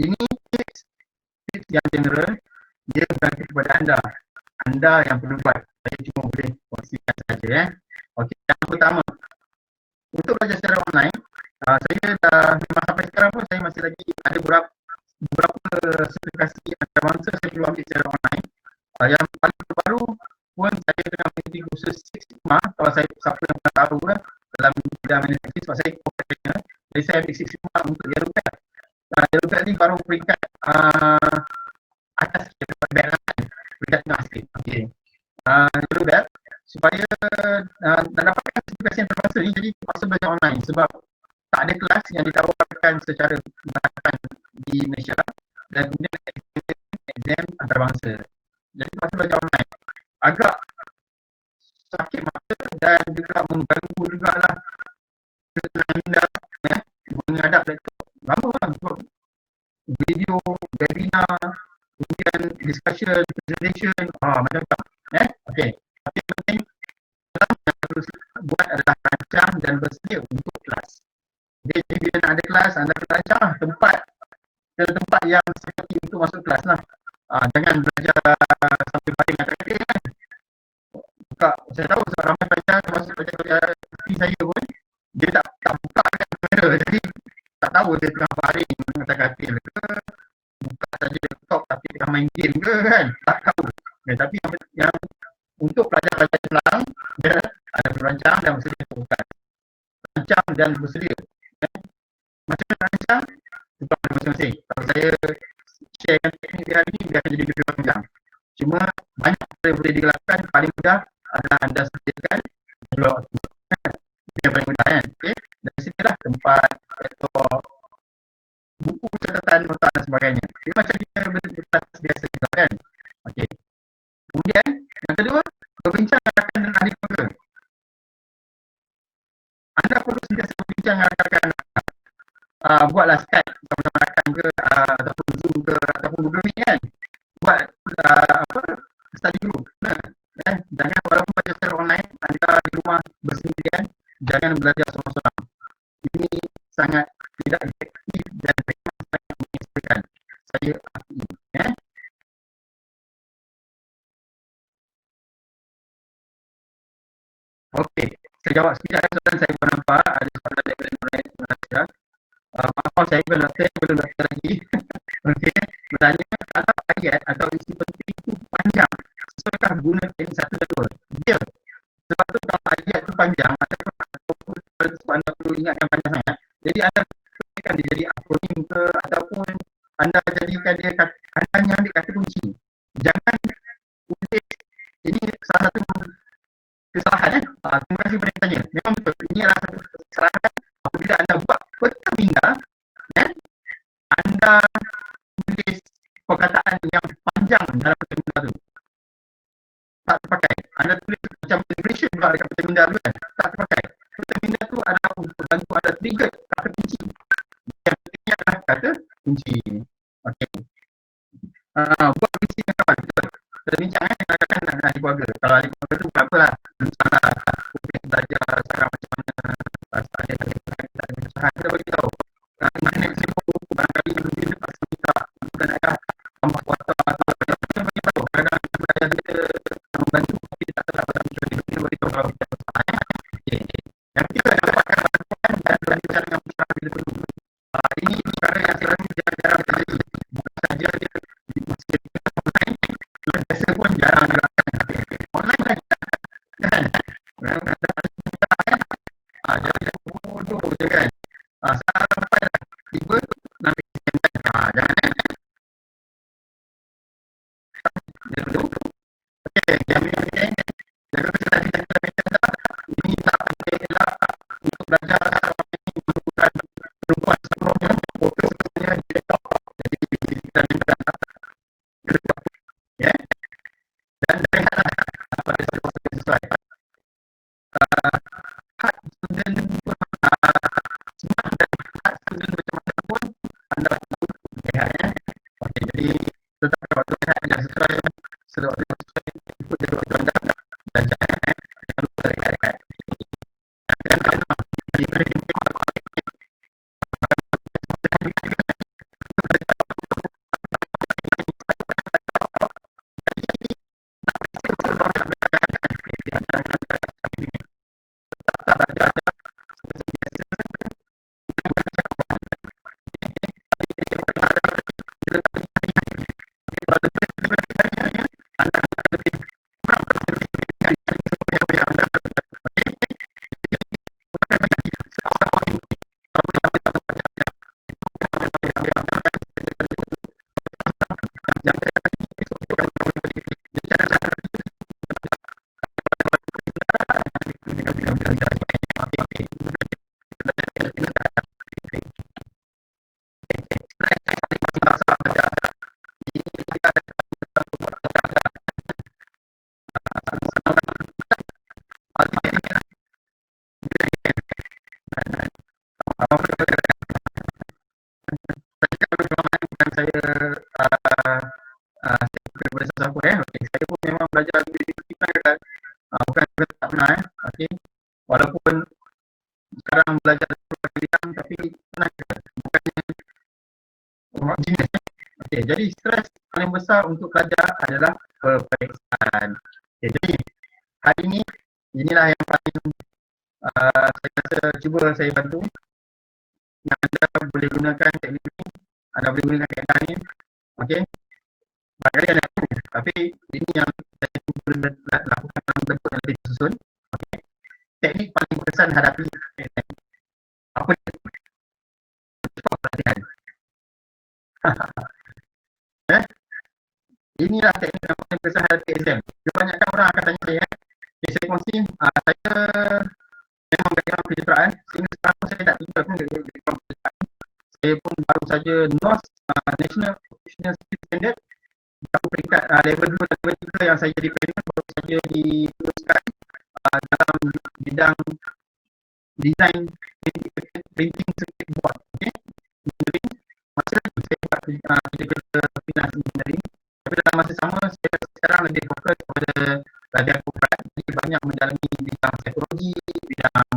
ini tips yang general, dia bergantung kepada anda yang perlu buat. Saya cuma boleh kongsikan saja Okey, yang pertama, untuk belajar secara online, saya dah memang sampai sekarang pun saya masih lagi ada beberapa sertifikasi antarabangsa saya perlu ambil secara online. Yang paling terbaru pun saya tengah mengikuti kursus Six Sigma. Kalau saya siapa yang pernah tahu dalam bidang manufacturing, sebab saya profesional, jadi saya ambil Six Sigma untuk Yellow Belt. Yellow Belt ni baru peringkat atas peringkat tengah sikit. Okey, Yellow Belt supaya nak dapatkan sertifikasi antarabangsa ni, jadi terpaksa belajar online sebab tak ada kelas yang ditawarkan secara merata di Malaysia dan kemudian exam antarabangsa. Jadi terpaksa belajar online. Agak dan juga mengganggu jugalah kesenangan anda menghadap laptop. Lama lah untuk video, webinar, kemudian discussion, presentation, macam-macam. Okey. Tapi yang penting yang harus buat adalah rancang dan bersedia untuk kelas. Jadi bila nak ada kelas, anda kena rancang tempat yang seperti untuk masuk kelas lah. Jangan belajar sambil baring atas katil kan. Saya tahu ramai pelajar termasuk pelajar seperti saya pun, dia tak buka kan kamera, jadi tak tahu dia tengah baring atas katil ke, buka saja laptop tapi tengah main game ke kan, tak tahu. Tapi yang untuk pelajar-pelajar selang, dia ada berancang dan bersedia untuk buka. Rancang dan bersedia. Macam mana rancang? Itu pada masing-masing. Kalau saya sharekan teknik dia hari ni, dia akan jadi lebih panjang. Cuma banyak yang boleh dilakukan. Paling mudah adalah anda sediakan blog. Itu yang paling mudah kan. Okay? Dan sinilah tempat laptop, buku catatan, nota dan sebagainya. Dia macam dia berkelas biasa juga kan. Okey. Kemudian yang kedua, berbincang dengan rakan dan ahli keluarga. Anda perlu sentiasa berbincang dengan rakan. Buatlah Skype sama-sama rakan ke, ataupun Zoom ke, ataupun Google Meet kan. Buat study group. Jangan walaupun belajar secara online, anda di rumah bersendirian, jangan belajar seorang-seorang. Ini sangat tidak efektif dan memang sangat menyesalkan. Saya akui. Okey, saya jawab sekejap soalan. Saya pun nampak ada soalan daripada Malaysia. Maaf, saya belum daftar lagi. Okey, bertanya kalau ayat atau isi penting itu panjang, sesuaikah guna teknik satu dan dua? Ya. Sebab tu kalau ayat itu panjang, ataupun anda perlu ingatkan panjang sangat, jadi anda jadikan dia jadi akronim ke, ataupun anda jadikan dia anda hanya ambil kata kunci. Jangan tulis, ini salah satu kesalahan terima kasih kerana tanya. Memang betul, ini adalah satu kesalahan apabila anda buat peta minda anda tulis perkataan yang panjang dalam peta minda tu, tak terpakai. Anda tulis macam celebration pula dekat peta minda tu kan, tak terpakai. Peta minda tu adalah untuk bantu anda trigger kata kunci. Yang pentingnya adalah kata kunci. Okey. Buat visi yang kawan. Terbincang dengan ahli keluarga. Kalau ahli keluarga tu bukan apalah, salah mungkin belajar cara macam mana ada kesusahan, kita beritahu mana sibuk, barangkali mungkin terpaksa minta bukan ayah tambah kuota atau apa, kita beritahu. Kadang-kadang belajar kita membantu tapi kita tak dapat kita beritahu kalau kita bersalah. Yang ketiga, dapatkan bantuan dan berbincang dengan pihak bila perlu. Ini perkara yang saya rasa jarang terjadi. Bukan saja dia di masa kita online, biasa pun jarang dilakukan. Online kan jangan bodoh je kan. Sampai dah tiba nanti jangan dulu. Okey, jaga kesihatan kita. Ini tak boleh elak untuk belajar menggunakan perempuan sepenuhnya, fokus sepenuhnya di laptop. Jadi kita minta dan rehatlah pada situasi sesuai. Hak student pun smart dan hak student macam-macam pun anda perlu rehat. Okey, jadi tetap waktu rehat yang sesuai ikut dari waktu anda dan jangan lupa rehat. Dan aku okay. Saya pun memang belajar PDP kan. Bukan tak pernah okay. Walaupun sekarang belajar bidang tapi pernah bukannya genius. Okay, jadi stres paling besar untuk pelajar adalah peperiksaan. Okay, jadi hari ini inilah yang paling saya rasa cuba saya bantu. Yang anda boleh gunakan teknik ini, anda boleh gunakan kaedah ni. Okay. Barangkali ada tapi ini yang saya cuba lakukan dalam bentuk yang lebih susun. Okay. Teknik paling berkesan hadapi apa dia? Cepat perhatian. Inilah teknik yang paling berkesan hadapi exam. Kebanyakan orang akan tanya saya, saya kongsi, saya memang background kejuruteraan, sehingga sekarang saya tak tinggal pun background kejuruteraan. Saya pun baru saja NOS, National Professional Standard, baru peringkat level 2 dan level 3 yang saya jadi pelajar baru saja diteruskan dalam bidang design printing circuit board. Okay. Masa lagi saya buat kerja finance engineering, tapi dalam masa sama saya sekarang lebih fokus kepada belajar korporat, jadi banyak mendalami bidang psikologi, bidang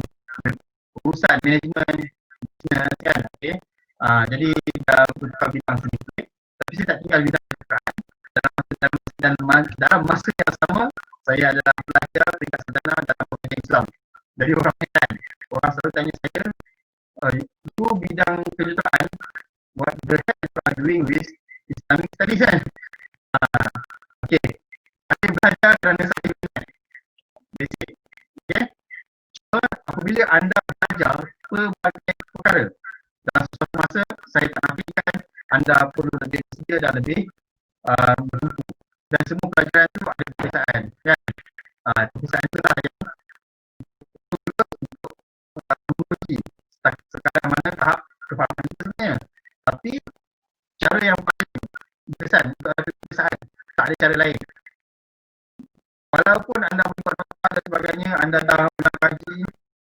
urusan manajemen bisnes kan. Okay. Jadi dah bertukar bidang sedikit, tapi saya tak tinggal bidang kejuruteraan. Dalam masa yang sama saya adalah pelajar peringkat sarjana dalam pengajian Islam. Jadi orang selalu tanya saya, itu bidang kejuruteraan, what the heck you are doing with Islamic studies kan? Okay, saya belajar kerana saya minat. Basic. Okay. So, apabila anda belajar pelbagai perkara, dalam suatu masa saya tak nafikan anda perlu lebih bersedia dan lebih berbuku. Dan semua pelajaran itu ada kebiasaan kan? Kebiasaan itu lah yang untuk menguji sekarang mana tahap kefahaman itu sebenarnya. Tapi cara yang paling berkesan untuk ada kebiasaan, tak ada cara lain. Walaupun anda membuat nota dan sebagainya, anda dah pernah kaji,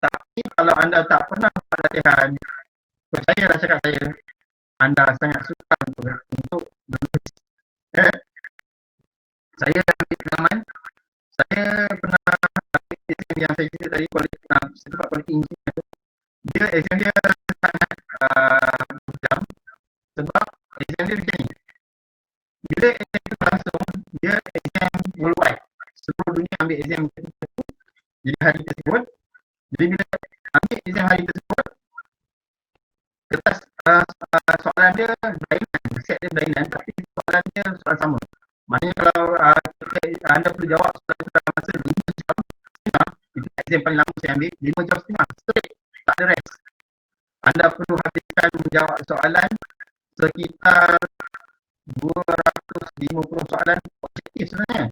tapi kalau anda tak pernah buat latihan, percayalah cakap saya, anda sangat sukar untuk menulis. Saya ambil pengalaman, saya pernah ambil exam yang saya cerita tadi, certifikat quality engineer. Dia exam dia sangat mudah sebab exam dia macam ni. Bila exam itu langsung, dia exam worldwide. Seluruh dunia ambil exam tersebut. Jadi hari tersebut, jadi bila ambil exam hari tersebut, kertas soalan dia berlainan, set dia berlainan, tapi soalan dia soalan sama. Maknanya kalau anda perlu jawab soalan dalam masa 5 jam setengah, itu exam paling lama saya ambil, 5 jam setengah, straight, tak ada rest. Anda perlu habiskan menjawab soalan sekitar 250 soalan objektif sebenarnya.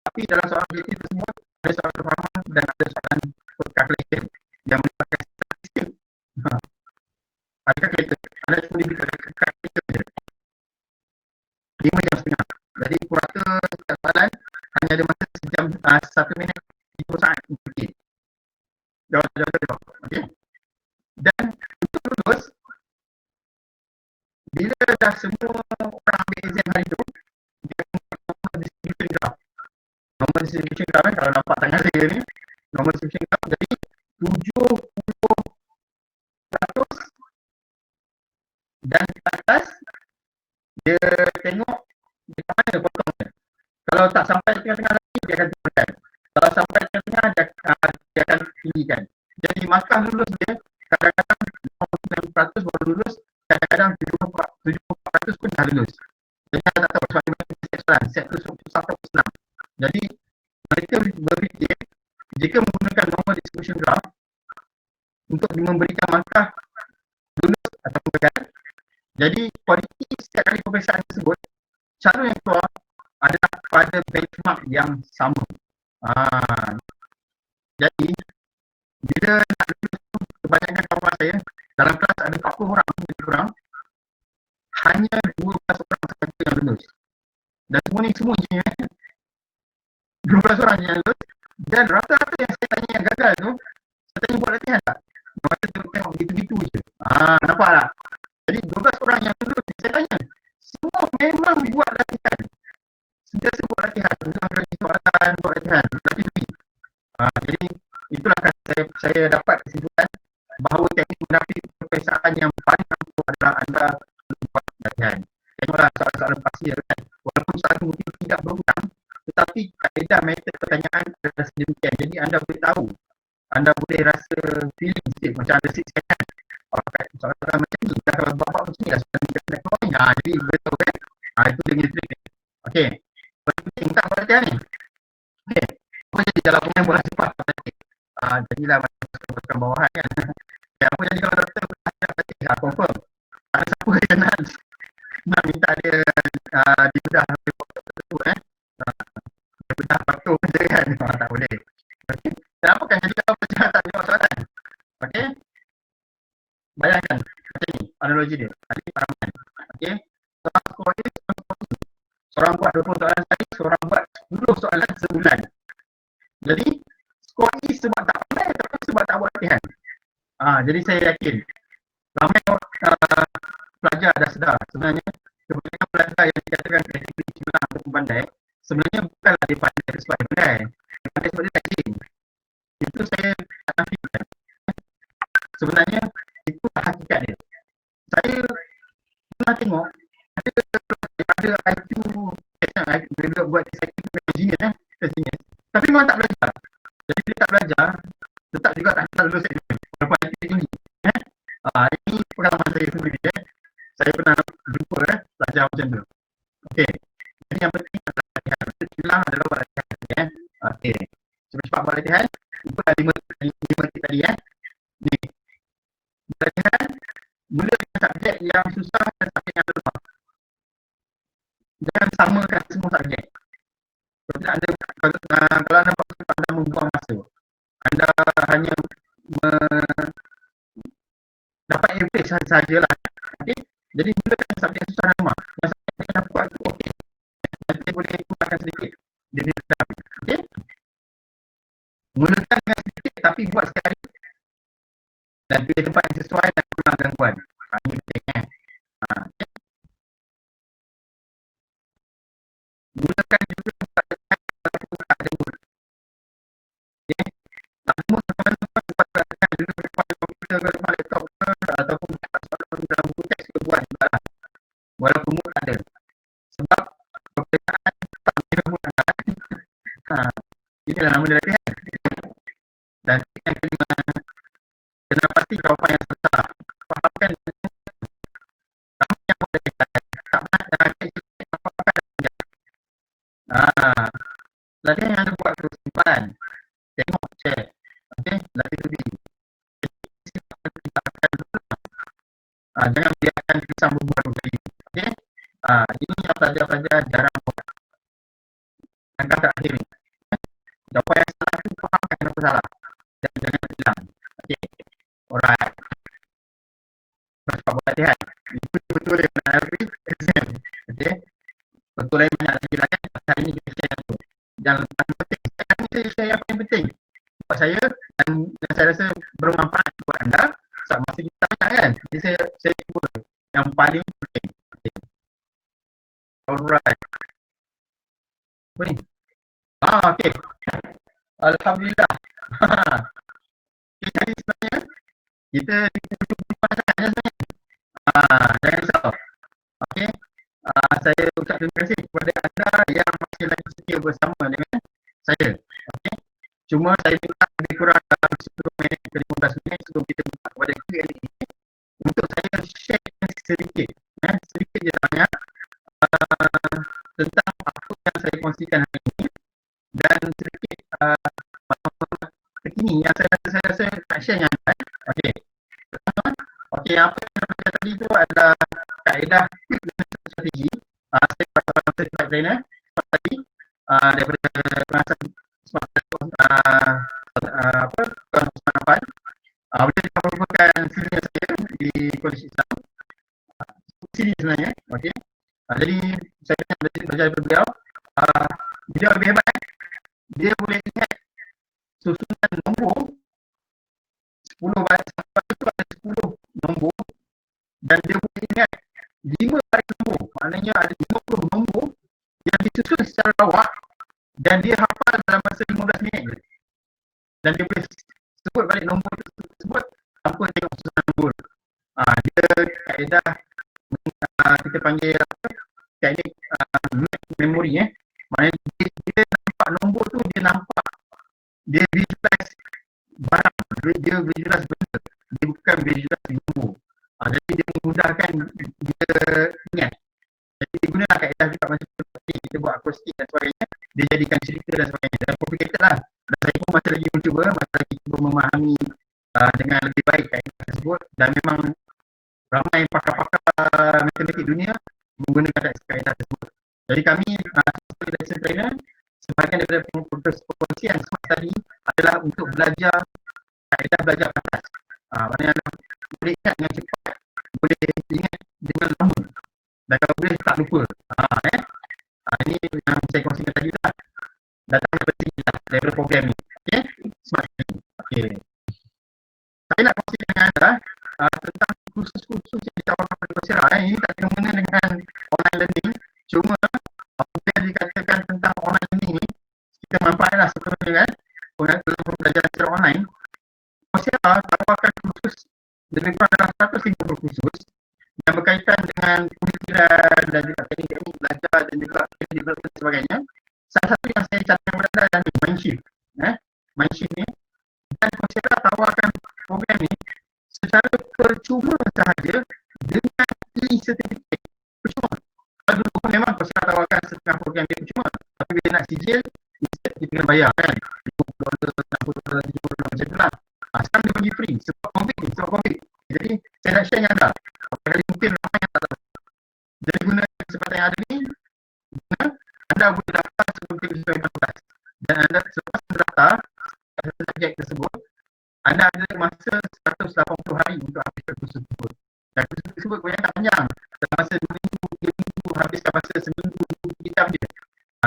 Tapi dalam soalan objektif tersebut, ada soalan kefahaman dan ada soalan calculation yang melibatkan statistik. Ada calculator, anda cuma diberi calculator saja. 5 jam setengah. Jadi purata setiap soalan hanya ada masa sejam, 1 minit 30 saat untuk fikir. Jawab. Okay. Dan untuk lulus, bila dah semua orang ambil exam hari tu, dia normal distribution graph. Normal distribution graph kalau nampak tangan saya ni, normal distribution graph, jadi 70% dan di atas dia tengok dekat mana potongnya. Kalau tak sampai tengah-tengah lagi, dia akan turunkan. Kalau sampai tengah-tengah, dia akan tinggikan. Jadi markah lulus dia kadang-kadang 90% baru lulus, kadang-kadang 74% pun dah lulus. Jadi saya tak tahu sebab dia set tu sampai senang. Jadi mereka berfikir jika menggunakan normal distribution graph untuk memberikan markah lulus atau gagal, jadi kualiti setiap kali peperiksaan tersebut, cara yang keluar adalah pada benchmark yang sama. Jadi bila nak lulus, kebanyakan kawan saya dalam kelas ada 40 orang, lebih kurang, hanya 12 orang sahaja yang lulus. Dan semua engineer, 12 orang yang lulus. Dan rata-rata yang saya tanya yang gagal tu, saya tanya buat latihan tak? Mereka tengok begitu-begitu je. Nampak tak? Jadi 12 orang yang lulus, saya tanya, semua memang buat latihan. Sentiasa buat latihan. saya dapat kesimpulan bahawa teknik menafik perpesaan yang paling ampuh adalah anda buat latihan. Tengoklah soalan-soalan pasti kan. Walaupun soalan mungkin tidak berulang, tetapi kaedah metod pertanyaan adalah sedemikian. Jadi anda boleh tahu, anda boleh rasa feeling sikit macam ada sikit kan. Soalan-soalan macam ni, kalau bapak macam ni lah soalan kita nak keluar ni. Jadi betul kan. Itu dia punya trik. Okey. Penting tak perhatian ni. Okey. Apa jadi kalau pemain bola sepak tadi? Jadilah macam bawahan kan. Apa jadi kalau doktor perhatian confirm. Ada siapa yang nak minta dia dibedah tu dia bedah patuh je kan. Tak boleh. Okey. Kenapa kan jadi kalau pelajar tak jawab soalan? Okey. Bayangkan macam ni analogi dia. Adik Rahman. Okey. Seorang buat 20 soalan sekali, seorang buat 10 soalan sebulan. Jadi skor ni sebab tak pandai tapi sebab tak buat latihan. Jadi saya yakin ramai pelajar dah sedar sebenarnya kebanyakan pelajar yang dikatakan kategori cemerlang ataupun pandai sebenarnya bukanlah dia pandai sebab dia pandai. Dia pandai sebab dia rajin. Itu saya tak nafikan. Sebenarnya itu hakikat dia. Saya pernah tengok ada IQ dia buat genius tapi memang tak belajar. Jadi dia tak belajar, tetap juga tak lulus exam walaupun IQ tinggi. Ini pengalaman saya sendiri. Saya pernah jumpa pelajar macam tu. Okey. Jadi yang penting adalah latihan. Cemerlang adalah buat latihan. Okey. Cepat-cepat buat latihan. Ikutlah 5 tip tadi Ni. Latihan mula dengan subjek yang susah dan subjek yang lemah. Jangan samakan semua subjek. Kalau anda paksa, anda membuang masa. Anda hanya dapat average sahajalah. Okay? Jadi mulakan subjek yang susah dan lemah. Yang subjek yang dah kuat tu okey. Nanti boleh kurangkan sedikit. Dia sedap. Okey? Mulakan dengan sedikit tapi buat sekali. Dan pilih tempat yang sesuai dan kurang gangguan. Ini penting okay? Mulakan juga latihan walaupun tak ada mood. Okey. Tak mood teman-teman buat latihan dulu depan komputer ke depan laptop ke ataupun soalan dalam buku teks ke buat jugalah. Walaupun mood tak ada. Sebab perbezaan tak ada mood ada. Inilah nama dia latihan. Dan yang kelima, kena pasti jawapan yang salah. Fahamkan apa yang boleh dikatakan. Tak nak latihan yang anda buat terus simpan. Tengok, check. Okey, latih tu diri. Jangan biarkan pisang berbuat dua kali. Okey. Ini yang pelajar-pelajar jarang buat. Langkah terakhir ni. Jawapan yang salah tu fahamkan kenapa salah. Dan jangan hilang. Okey. Alright. Cepat buat latihan. Itu betul yang menarik exam. Okey. Betul lain banyak lagi lah kan. Hari ni kita share tu. Yang paling penting. Sekarang ni saya share apa yang penting. Buat saya dan saya rasa bermanfaat buat anda. Sebab masa kita banyak kan. Jadi saya cuba yang paling penting. Okay. Alright. Apa ni? Okay. Alhamdulillah. Okay, jadi sebenarnya kita jumpa sangat sebenarnya. Jangan risau. Okay. Saya ucap terima kasih kepada anda yang masih lagi setia bersama dengan saya. Okay. Cuma saya minta lebih kurang dalam 10 minit ke 15 minit sebelum kita buka kepada Q&A ini untuk saya share sedikit. Sedikit je banyak tentang apa yang saya kongsikan hari ini dan sedikit terkini yang saya rasa nak share dengan anda. Okey. Pertama, apa yang saya baca tadi itu adalah kaedah strategi. Saya kata slide trainer tadi daripada pengasaran Usman beliau merupakan senior saya di Kolej Islam sini sebenarnya. Okey. Jadi saya belajar daripada beliau. Beliau lebih hebat. Dia boleh ingat susunan nombor 10 baris sampai itu ada 10 nombor dan dia boleh ingat 5 baris nombor. Maknanya ada 50 nombor yang disusun secara rawak dan dia hafal dalam masa 15 minit je. Dan dia boleh sebut balik nombor tu apa tengok susunan nombor. Dia kaedah kita panggil apa? Teknik memori Maknanya dia nampak nombor tu, dia visualize barang, dia visualize benda. Dia bukan visualize nombor. Jadi dia memudahkan dia ingat. Jadi dia gunalah kaedah kita macam kita buat akustik dan sebagainya, dia jadikan cerita dan sebagainya. Dan complicated lah. Dan saya pun masih lagi mencuba, masih lagi cuba memahami dengan lebih baik kaedah tersebut. Dan memang ramai pakar-pakar matematik dunia menggunakan kaedah tersebut. Jadi kami sebagai lesson trainer, sebahagian daripada pengurusan semua tadi adalah untuk belajar kaedah belajar atas. Maknanya boleh ingat dengan cepat, boleh ingat dengan lama, dan kalau boleh tak lupa. Ini yang saya kongsikan tadi lah. Datang daripada sini lah, daripada program ni. Okay? Smart ini. Okay. Saya nak kongsi dengan anda tentang kursus-kursus yang ditawarkan oleh Coursera. Ini tak kena dengan online learning. Cuma apabila dikatakan tentang online learning ni, kita manfaatlah sebenarnya dalam pembelajaran secara online. Coursera tawarkan kursus lebih kurang dalam 150 kursus yang berkaitan dengan pemikiran dan juga teknik-teknik belajar dan juga development dan sebagainya. Salah satu yang saya cadangkan berada adalah Mindshift. Mindshift ni, dan Coursera tawarkan program ni secara percuma sahaja dengan e-certificate. Percuma. Kalau dulu memang Coursera tawarkan setengah program dia percuma. Tapi bila nak sijil, kita kena bayar kan. $50, $60, $70 macam tu lah. Sekarang dia bagi free sebab COVID. Jadi saya nak share dengan anda. Kali mungkin ramai yang tak tahu. Jadi guna kesempatan yang ada ni, anda boleh daftar sebelum 2018. Dan anda selepas mendaftar subjek tersebut, anda ada masa 180 hari untuk habiskan kursus tersebut. Dan kursus tersebut kebanyakan panjang. Dalam masa 2 minggu, 3 minggu, habiskan masa seminggu, 2 jam je.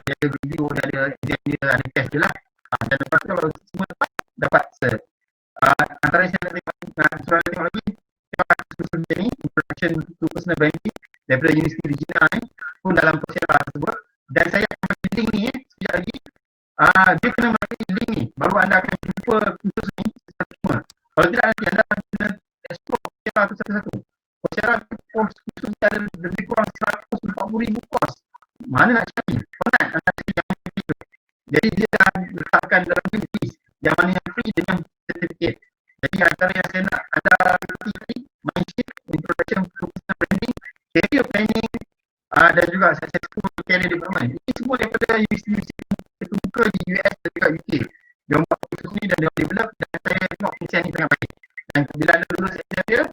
Ada video, ada exam, ada test je lah. Dan lepas tu kalau semua dapat cert. Antara yang saya nak tengok lagi, kursus ni, Introduction to Personal Branding daripada Universiti Regina ni pun dalam Coursera tersebut. Dan saya akan bagi link ni sekejap lagi. Dia kena bagi link ni, baru anda akan jumpa kursus ni secara cuma. Kalau tidak nanti anda akan kena explore Coursera tu satu-satu. Coursera kursus ni ada lebih kurang 140,000 kos. Mana nak cari? Penat anda cari yang free. Jadi dia dah letakkan dalam list yang mana yang free dengan certificate. Jadi antara yang saya nak ada nanti tadi, Mindshift, Introduction to Personal Branding, Career Planning dan juga Successful Career Development. Ini semua daripada universiti terbuka di US dan juga UK. Dia buat kursus ni dan dia develop dan saya tengok pencapaian ni sangat baik. Dan bila anda lulus exam dia,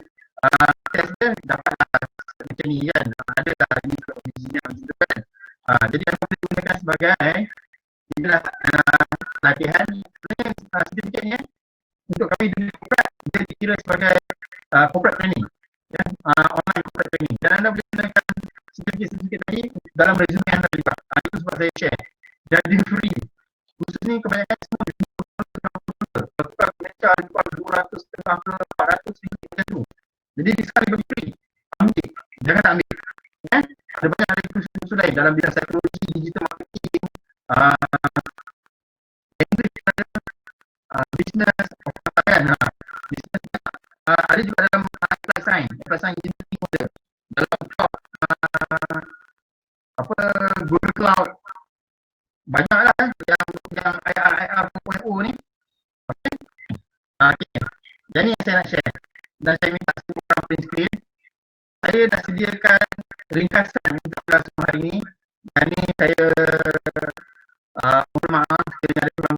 test dia dapat macam ni kan. Ada dah ini ke original macam tu kan. Jadi anda boleh gunakan sebagai inilah latihan. Sebenarnya sertifikat ni untuk kami dunia corporate, dia dikira sebagai corporate training, online corporate training. Dan anda boleh gunakan sertifikat tadi dalam resume anda juga. Itu sebab saya share. Dan dia free. Kursus ni kebanyakan semua di tukar mencah jual 200 setengah ke 400 ringgit macam tu. Jadi sekarang dia bagi free. Ambil. Jangan tak ambil. Ada banyak lagi kursus lain dalam bidang psikologi, digital marketing, English, business, business ada juga dalam applied science engineering model dalam cloud Google Cloud, banyaklah yang IR 4.0 ni. Okay. Jadi yang saya nak share dan saya minta semua orang print screen, saya dah sediakan ringkasan untuk kelas hari ini. Dan ni saya mohon maaf sekiranya ada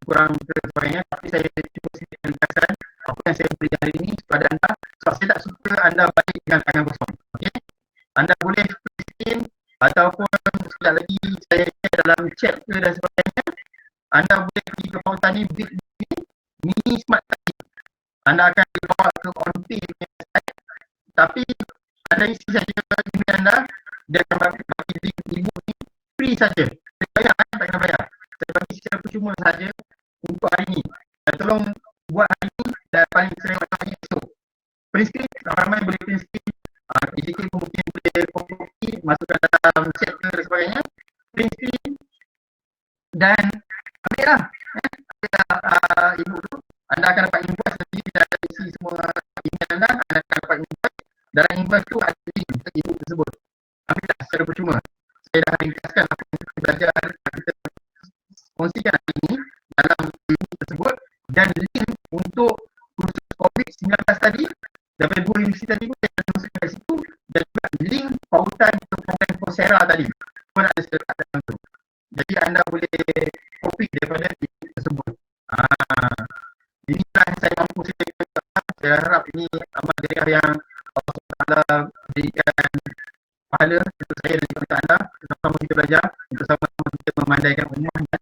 kurang ke sebagainya, tapi saya cuba sediakan ringkasan apa yang saya beri hari ini kepada anda sebab saya tak suka anda balik dengan tangan kosong. Okay? Anda boleh print screen ataupun sekejap lagi saya share dalam chat ke dan sebagainya. Anda boleh pergi ke pautan ni, mini smart tadi. Anda akan dibawa ke on-pay punya site. Tapi anda isi saja email anda, dia akan bagi link e-book ni free saja. Saya bayar, tak kena bayar. Saya bagi secara percuma saja untuk hari ni. Dan tolong buat hari ni dan paling sering hari esok. Print screen, ramai boleh print screen. Sedikit mungkin boleh kopi, masukkan dalam chat ke dan sebagainya. Print screen dan ambil lah. Ibu tu, anda akan dapat invoice nanti dan isi semua dalam e-bus tu ada link untuk e-book tersebut. Ambillah secara percuma. Saya dah ringkaskan apa yang kita belajar, kita kongsikan hari ini dalam e-book tersebut, dan link untuk kursus COVID-19 tadi daripada 2 universiti tadi pun saya masukkan kat situ, dan juga link pautan ke program Coursera tadi pun ada serta dalam tu. Jadi anda boleh copy daripada link tersebut. Inilah yang saya mampu sediakan. Saya harap ini amal jariah yang Allah SWT berikan pahala untuk saya dan kepada anda. Bersama-sama kita belajar, bersama-sama kita memandaikan ummah, dan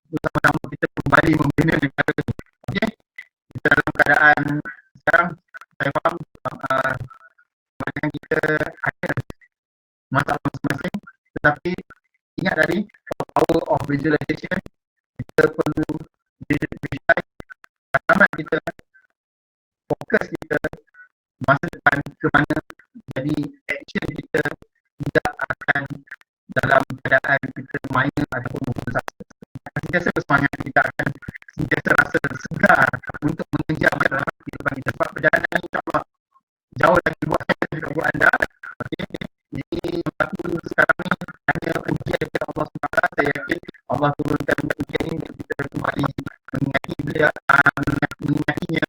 bersama-sama kita kembali membina negara ini. Okey, kita dalam keadaan sekarang, saya faham macam kita ada masalah masing-masing, tetapi ingat tadi power of visualization. Kita perlu visualize amat kita, fokus kita masa depan ke mana, jadi action kita tidak akan dalam keadaan kita main ataupun berputus asa. Sentiasa bersemangat, kita akan sentiasa rasa segar untuk mengejar dalam kehidupan kita, sebab perjalanan ini insyaAllah jauh lagi buat untuk anda. Okay. Ini yang berlaku sekarang ni hanya ujian daripada Allah SWT. Saya yakin Allah turunkan ujian ini untuk kita kembali mengingati beliau, mengingatinya,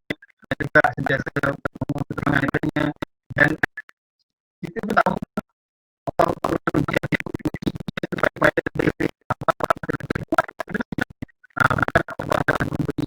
dan juga sentiasa bertemu pertolongan daripadanya. Dan kita pun tahu Allah turunkan ujian ini untuk kita supaya lebih apa-apa kita lebih kuat. Allah akan memberi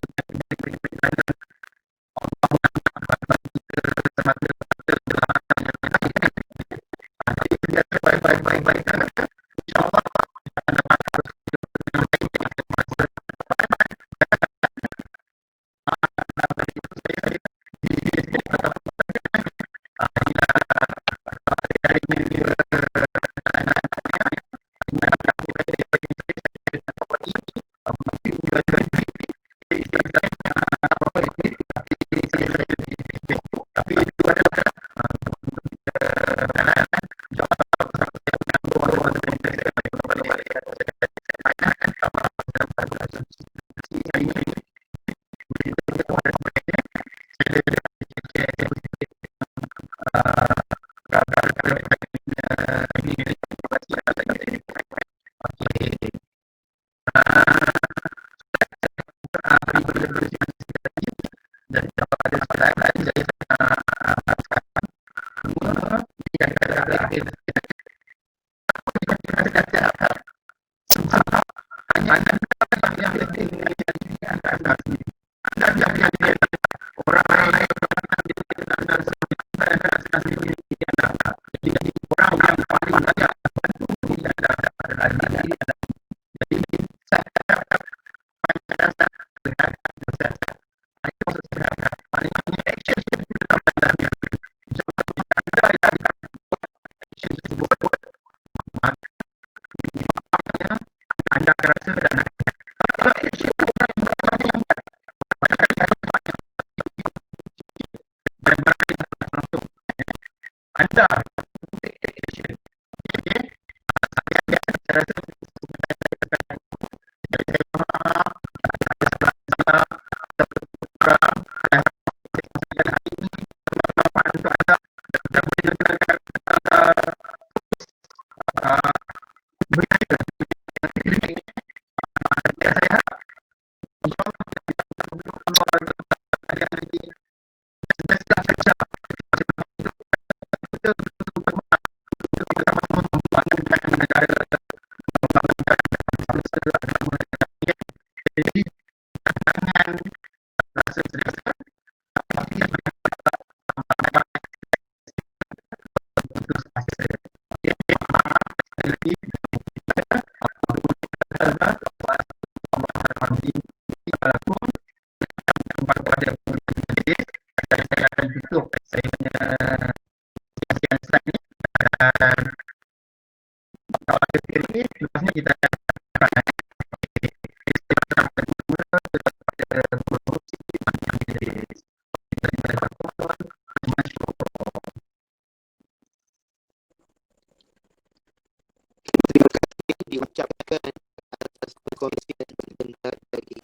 kita diucapkan atas perkongsian sebentar dari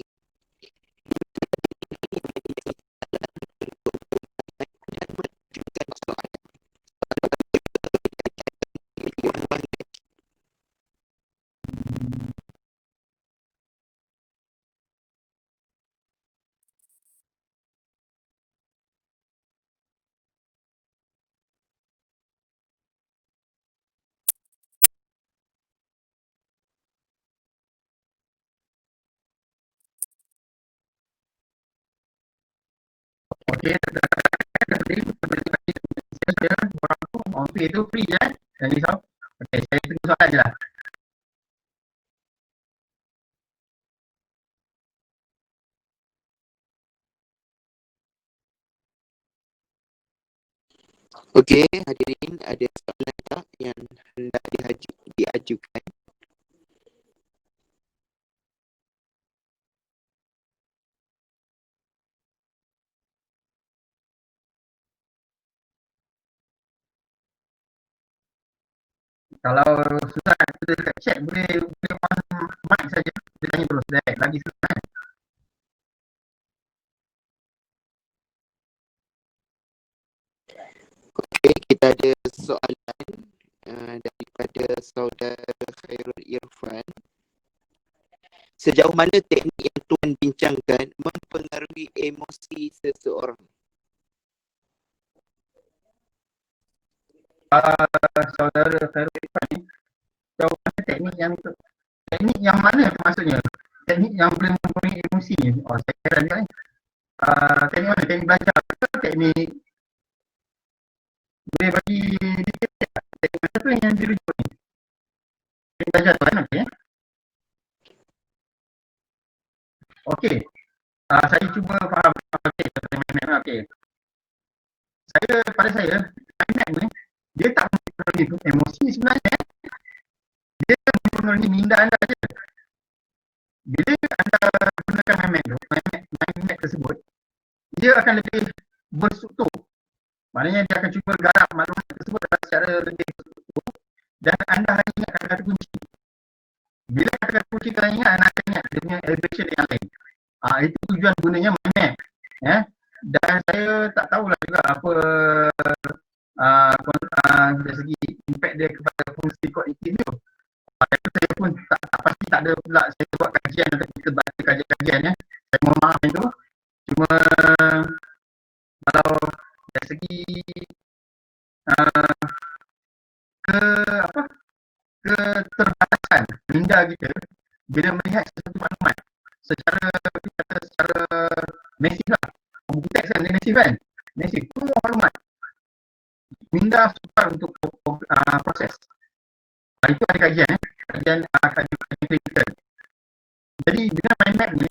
dan menunjukkan soal Okey, orang pay tu free je. Jangan risau. Okey, saya tunggu soalan je lah. Okey, hadirin, ada soalan tak yang hendak diajukan? Kalau susah kita dekat chat boleh on mic saja. Kita tanya terus lagi susah. Okey, kita ada soalan daripada saudara Khairul Irfan. Sejauh mana teknik yang tuan bincangkan mempengaruhi emosi seseorang? Saudara Khairul Irfan ni, sejauh mana teknik yang mana tu maksudnya? Teknik yang boleh mempengaruhi emosi ni? Oh, saya kira juga ni. Teknik mana? Teknik belajar ke teknik boleh bagi detail tak? Teknik mana tu yang dirujuk ni? Teknik belajar tu kan? Okey. Saya cuba faham. Okey. Pada saya, minat ni, dia tak mempengaruhi emosi sebenarnya. Dia mempengaruhi minda anda saja. Bila anda gunakan mind map tersebut, dia akan lebih berstruktur. Maknanya dia akan cuba garap maklumat tersebut secara lebih berstruktur dan anda hanya ingat kata-kata kunci. Bila kata-kata kunci kalian ingat, anda akan ingat dia punya elevation yang lain. Itu tujuan gunanya mind map. Ya. Dan saya tak tahulah juga apa dari segi impact dia kepada fungsi kognitif tu. Itu saya pun tak pasti, tak ada pula saya buat kajian atau kita baca kajian-kajian ya. Saya mohon maaf itu. Cuma kalau dari segi keterbatasan minda kita bila melihat sesuatu maklumat secara masif lah. Buku teks kan masif kan? Masif, semua maklumat. Minda sukar untuk proses. Itu ada kajian klinikal. Jadi dengan mind map ni,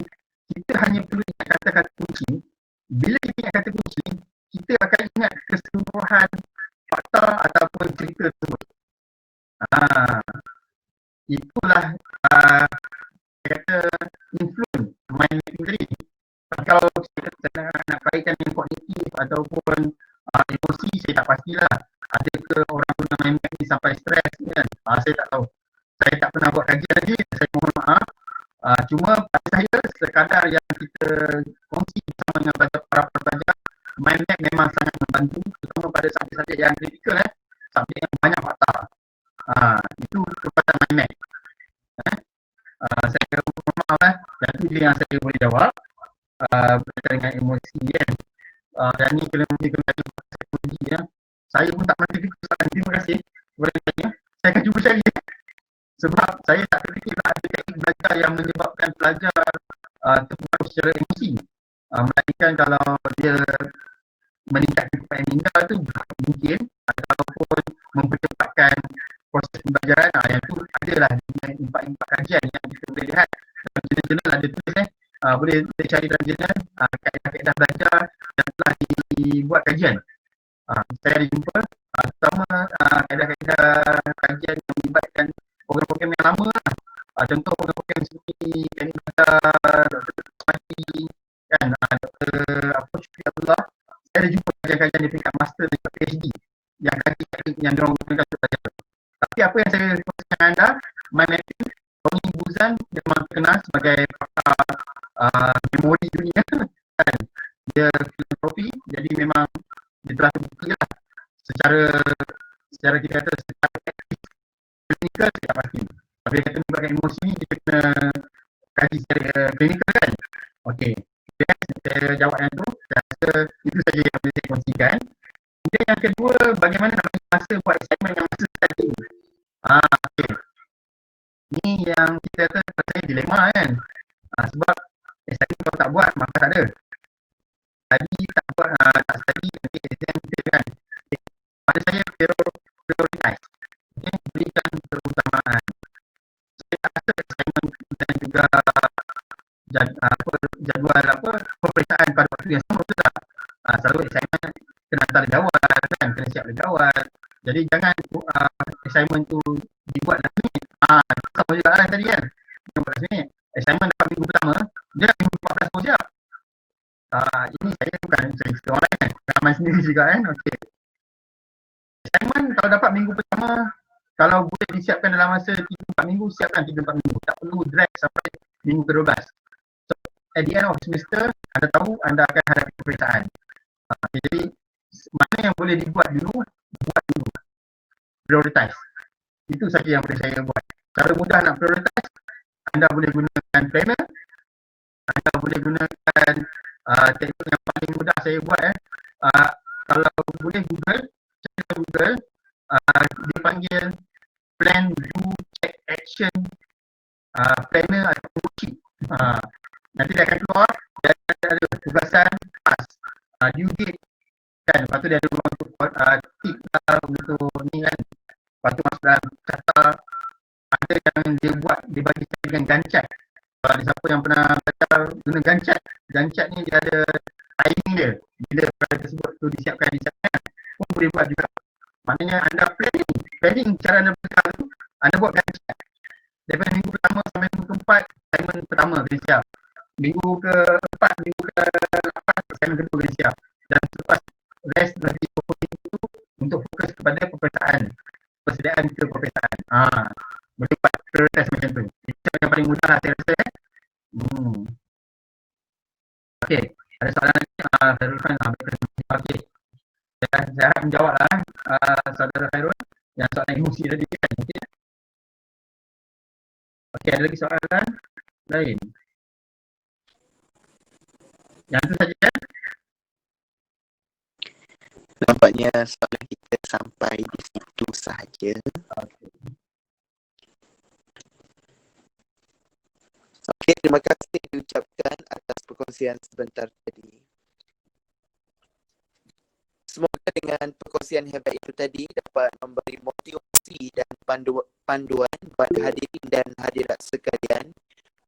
kita hanya perlu ingat kata-kata kunci. Bila kita ingat kata kunci, kita akan ingat keseluruhan fakta ataupun cerita tersebut. Itulah kata influence mind mapping tadi. Kalau saya nak kaitkan dengan kognitif ataupun emosi, saya tak pastilah. Adakah orang guna mind map ni sampai stres kan? Saya tak tahu. Saya tak pernah buat kajian lagi, saya mohon maaf. Cuma pada saya, sekadar yang kita kongsi bersama dengan para pelajar, mind map memang sangat membantu, terutama pada subjek-subjek yang kritikal, subjek yang banyak fakta. Itu kekuatan mind map. Saya mohon maaf lah, dan itu yang saya boleh jawab berkaitan dengan emosi kan. Dan ni kena kembali psikologi ya. Saya pun tak pernah fikir soalan. Terima kasih kepada saya. Saya akan cuba cari sebab saya tak terfikir ada teknik belajar yang menyebabkan pelajar terpengaruh secara emosi. Melainkan kalau dia meningkatkan kepayaan minda tu mungkin, ataupun mempercepatkan proses pembelajaran, yang tu adalah impak-impak kajian yang kita boleh lihat dalam jurnal ada tulis boleh cari dalam jurnal kaedah-kaedah belajar yang telah dibuat kajian. Saya ada jumpa terutama kaedah-kaedah kajian yang melibatkan program-program yang lama lah. Contoh program-program seperti teknik belajar Dr. Smati kan, Dr. Syukri Abdullah. Saya ada jumpa kajian-kajian di tingkat master dan PhD yang kaji teknik yang diorang gunakan untuk belajar. Tapi apa yang saya kongsikan dengan anda, mind mapping, Tony Buzan memang terkenal sebagai pakar memori dunia kan. Dia filantropi, jadi memang dia telah terbukti lah secara kita kata secara aktif klinikal saya tak pasti. Tapi dia kata melibatkan emosi, dia kena kaji secara klinikal kan. Okey, saya jawab yang tu. Saya rasa itu saja yang boleh saya kongsikan. Kemudian yang kedua, bagaimana nak bagi masa buat assignment yang masa study. Okay. Ni yang kita kata pasal dilema kan. Sebab assignment kalau tak buat, maka tak ada. Jadi tak buat okay, insentif kan. Pada saya prioritize. Okay, berikan keutamaan. Saya rasa assignment dan juga jadual peperiksaan pada waktu yang sama betul tak? Selalu assignment kena hantar legawat kan, kena siap legawat. Jadi jangan assignment tu dibuat last minute. Sama juga lah tadi kan. Buat last minute. Assignment dapat minggu pertama, dia minggu 14 pun siap. Ini saya bukan cerita orang lain kan. Pengalaman sendiri juga kan. Okay. Assignment kalau dapat minggu pertama, kalau boleh disiapkan dalam masa 3-4 minggu, siapkan 3-4 minggu. Tak perlu drag sampai minggu ke-12. So, at the end of semester, anda tahu anda akan hadapi peperiksaan. Jadi, mana yang boleh dibuat dulu, buat dulu. Prioritize. Itu saja yang boleh saya buat. Cara mudah nak prioritize, anda boleh gunakan planner, anda boleh gunakan teknik yang paling mudah saya buat kalau boleh Google, cari Google, dia panggil plan, do, check, action, planner atau worksheet. Nanti dia akan keluar, dia ada tugasan, task, due date kan, lepas tu dia ada ruang untuk tick lah untuk ni kan, lepas tu masuk dalam kata, ada yang dia buat, dia bagi saya dengan Gantt. Kalau ada siapa yang pernah belajar guna Gantt ni dia ada timing dia, bila perkara tersebut tu disiapkan pun boleh buat juga. Maknanya anda planning cara anda belajar tu, anda buat Gantt. Daripada minggu pertama sampai minggu keempat, assignment pertama kena siap. Minggu keempat, minggu ke-8, assignment kedua kena siap. Dan selepas rest lagi 20 minggu untuk fokus kepada persediaan ke peperiksaan. Boleh buat prioritas macam tu. Itu yang paling mudah lah saya rasa. Okey, ada soalan lagi? Khairul Khan, okey. Saya harap menjawab lah saudara Khairul yang soalan emosi tadi kan. Okey, ada lagi soalan lain? Yang tu saja. Nampaknya soalan kita sampai di situ sahaja. Okey, terima kasih diucapkan atas perkongsian sebentar tadi. Semoga dengan perkongsian hebat itu tadi dapat memberi motivasi dan panduan buat hadirin dan hadirat sekalian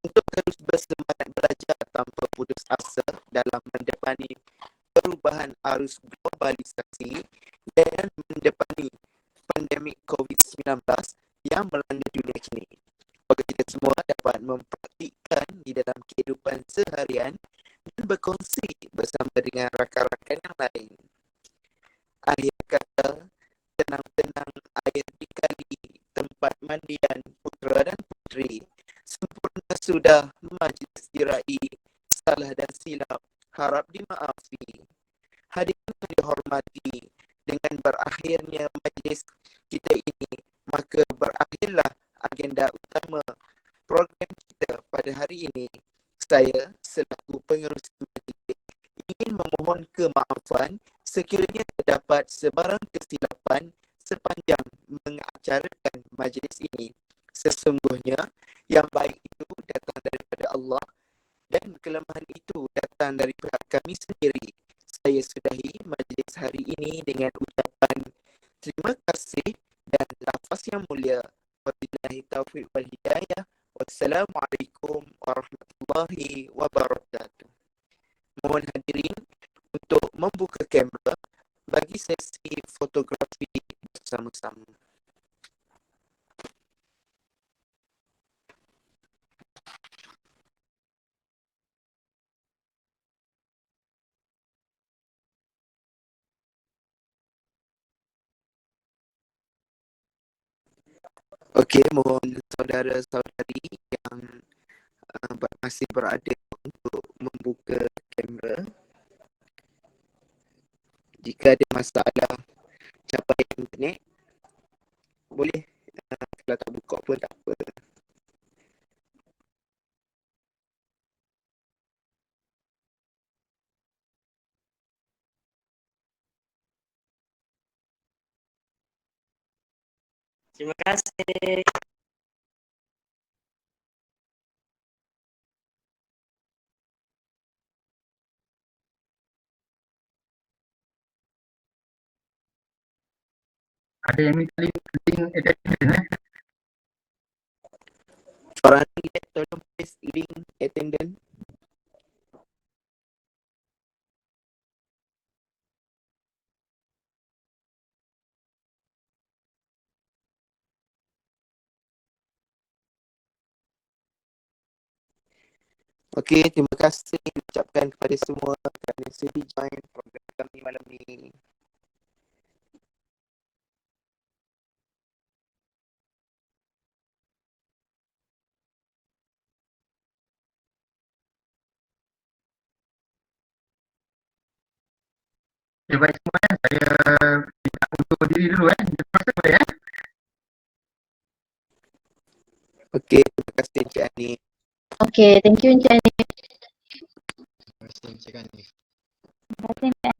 untuk terus bersemangat belajar tanpa putus asa dalam mendepani perubahan arus globalisasi dan mendepani pandemik COVID-19 yang melanda dunia kini. Semoga kita semua dapat mempraktikkan di dalam kehidupan seharian dan berkongsi bersama dengan rakan-rakan yang lain. Akhir kata, tenang-tenang air di kali, tempat mandian putera dan puteri. Sempurna sudah majlis diraih, salah dan silap harap dimaafi. Hadirin yang dihormati, dengan berakhirnya majlis kita ini, maka berakhirlah agenda utama program kita pada hari ini. Saya selaku pengerusi majlis ingin memohon kemaafan sekiranya terdapat sebarang kesilapan sepanjang mengacarakan majlis ini. Sesungguhnya yang baik itu datang daripada Allah dan kelemahan itu datang dari pihak kami sendiri. Saya sudahi majlis hari ini dengan ucapan terima kasih dan lafaz yang mulia. Wabillahi taufiq wal hidayah. Wassalamualaikum warahmatullahi wabarakatuh. Mohon hadirin untuk membuka kamera bagi sesi fotografi bersama-sama. Okey, mohon saudara-saudari yang masih berada untuk membuka kamera. Jika ada masalah capai internet, boleh kalau tak buka pun tak apa. Terima kasih. Ada yang minta link attendance Orang ni tolong paste link attendance. Okey, terima kasih ucapkan kepada semua kerana sudi join program kami malam ni. Okay, baik semua saya minta untuk diri dulu Terus boleh Okey, terima kasih Encik Ani. Okay, thank you Encik Ani. Terima kasih Encik Hanif. Terima kasih Encik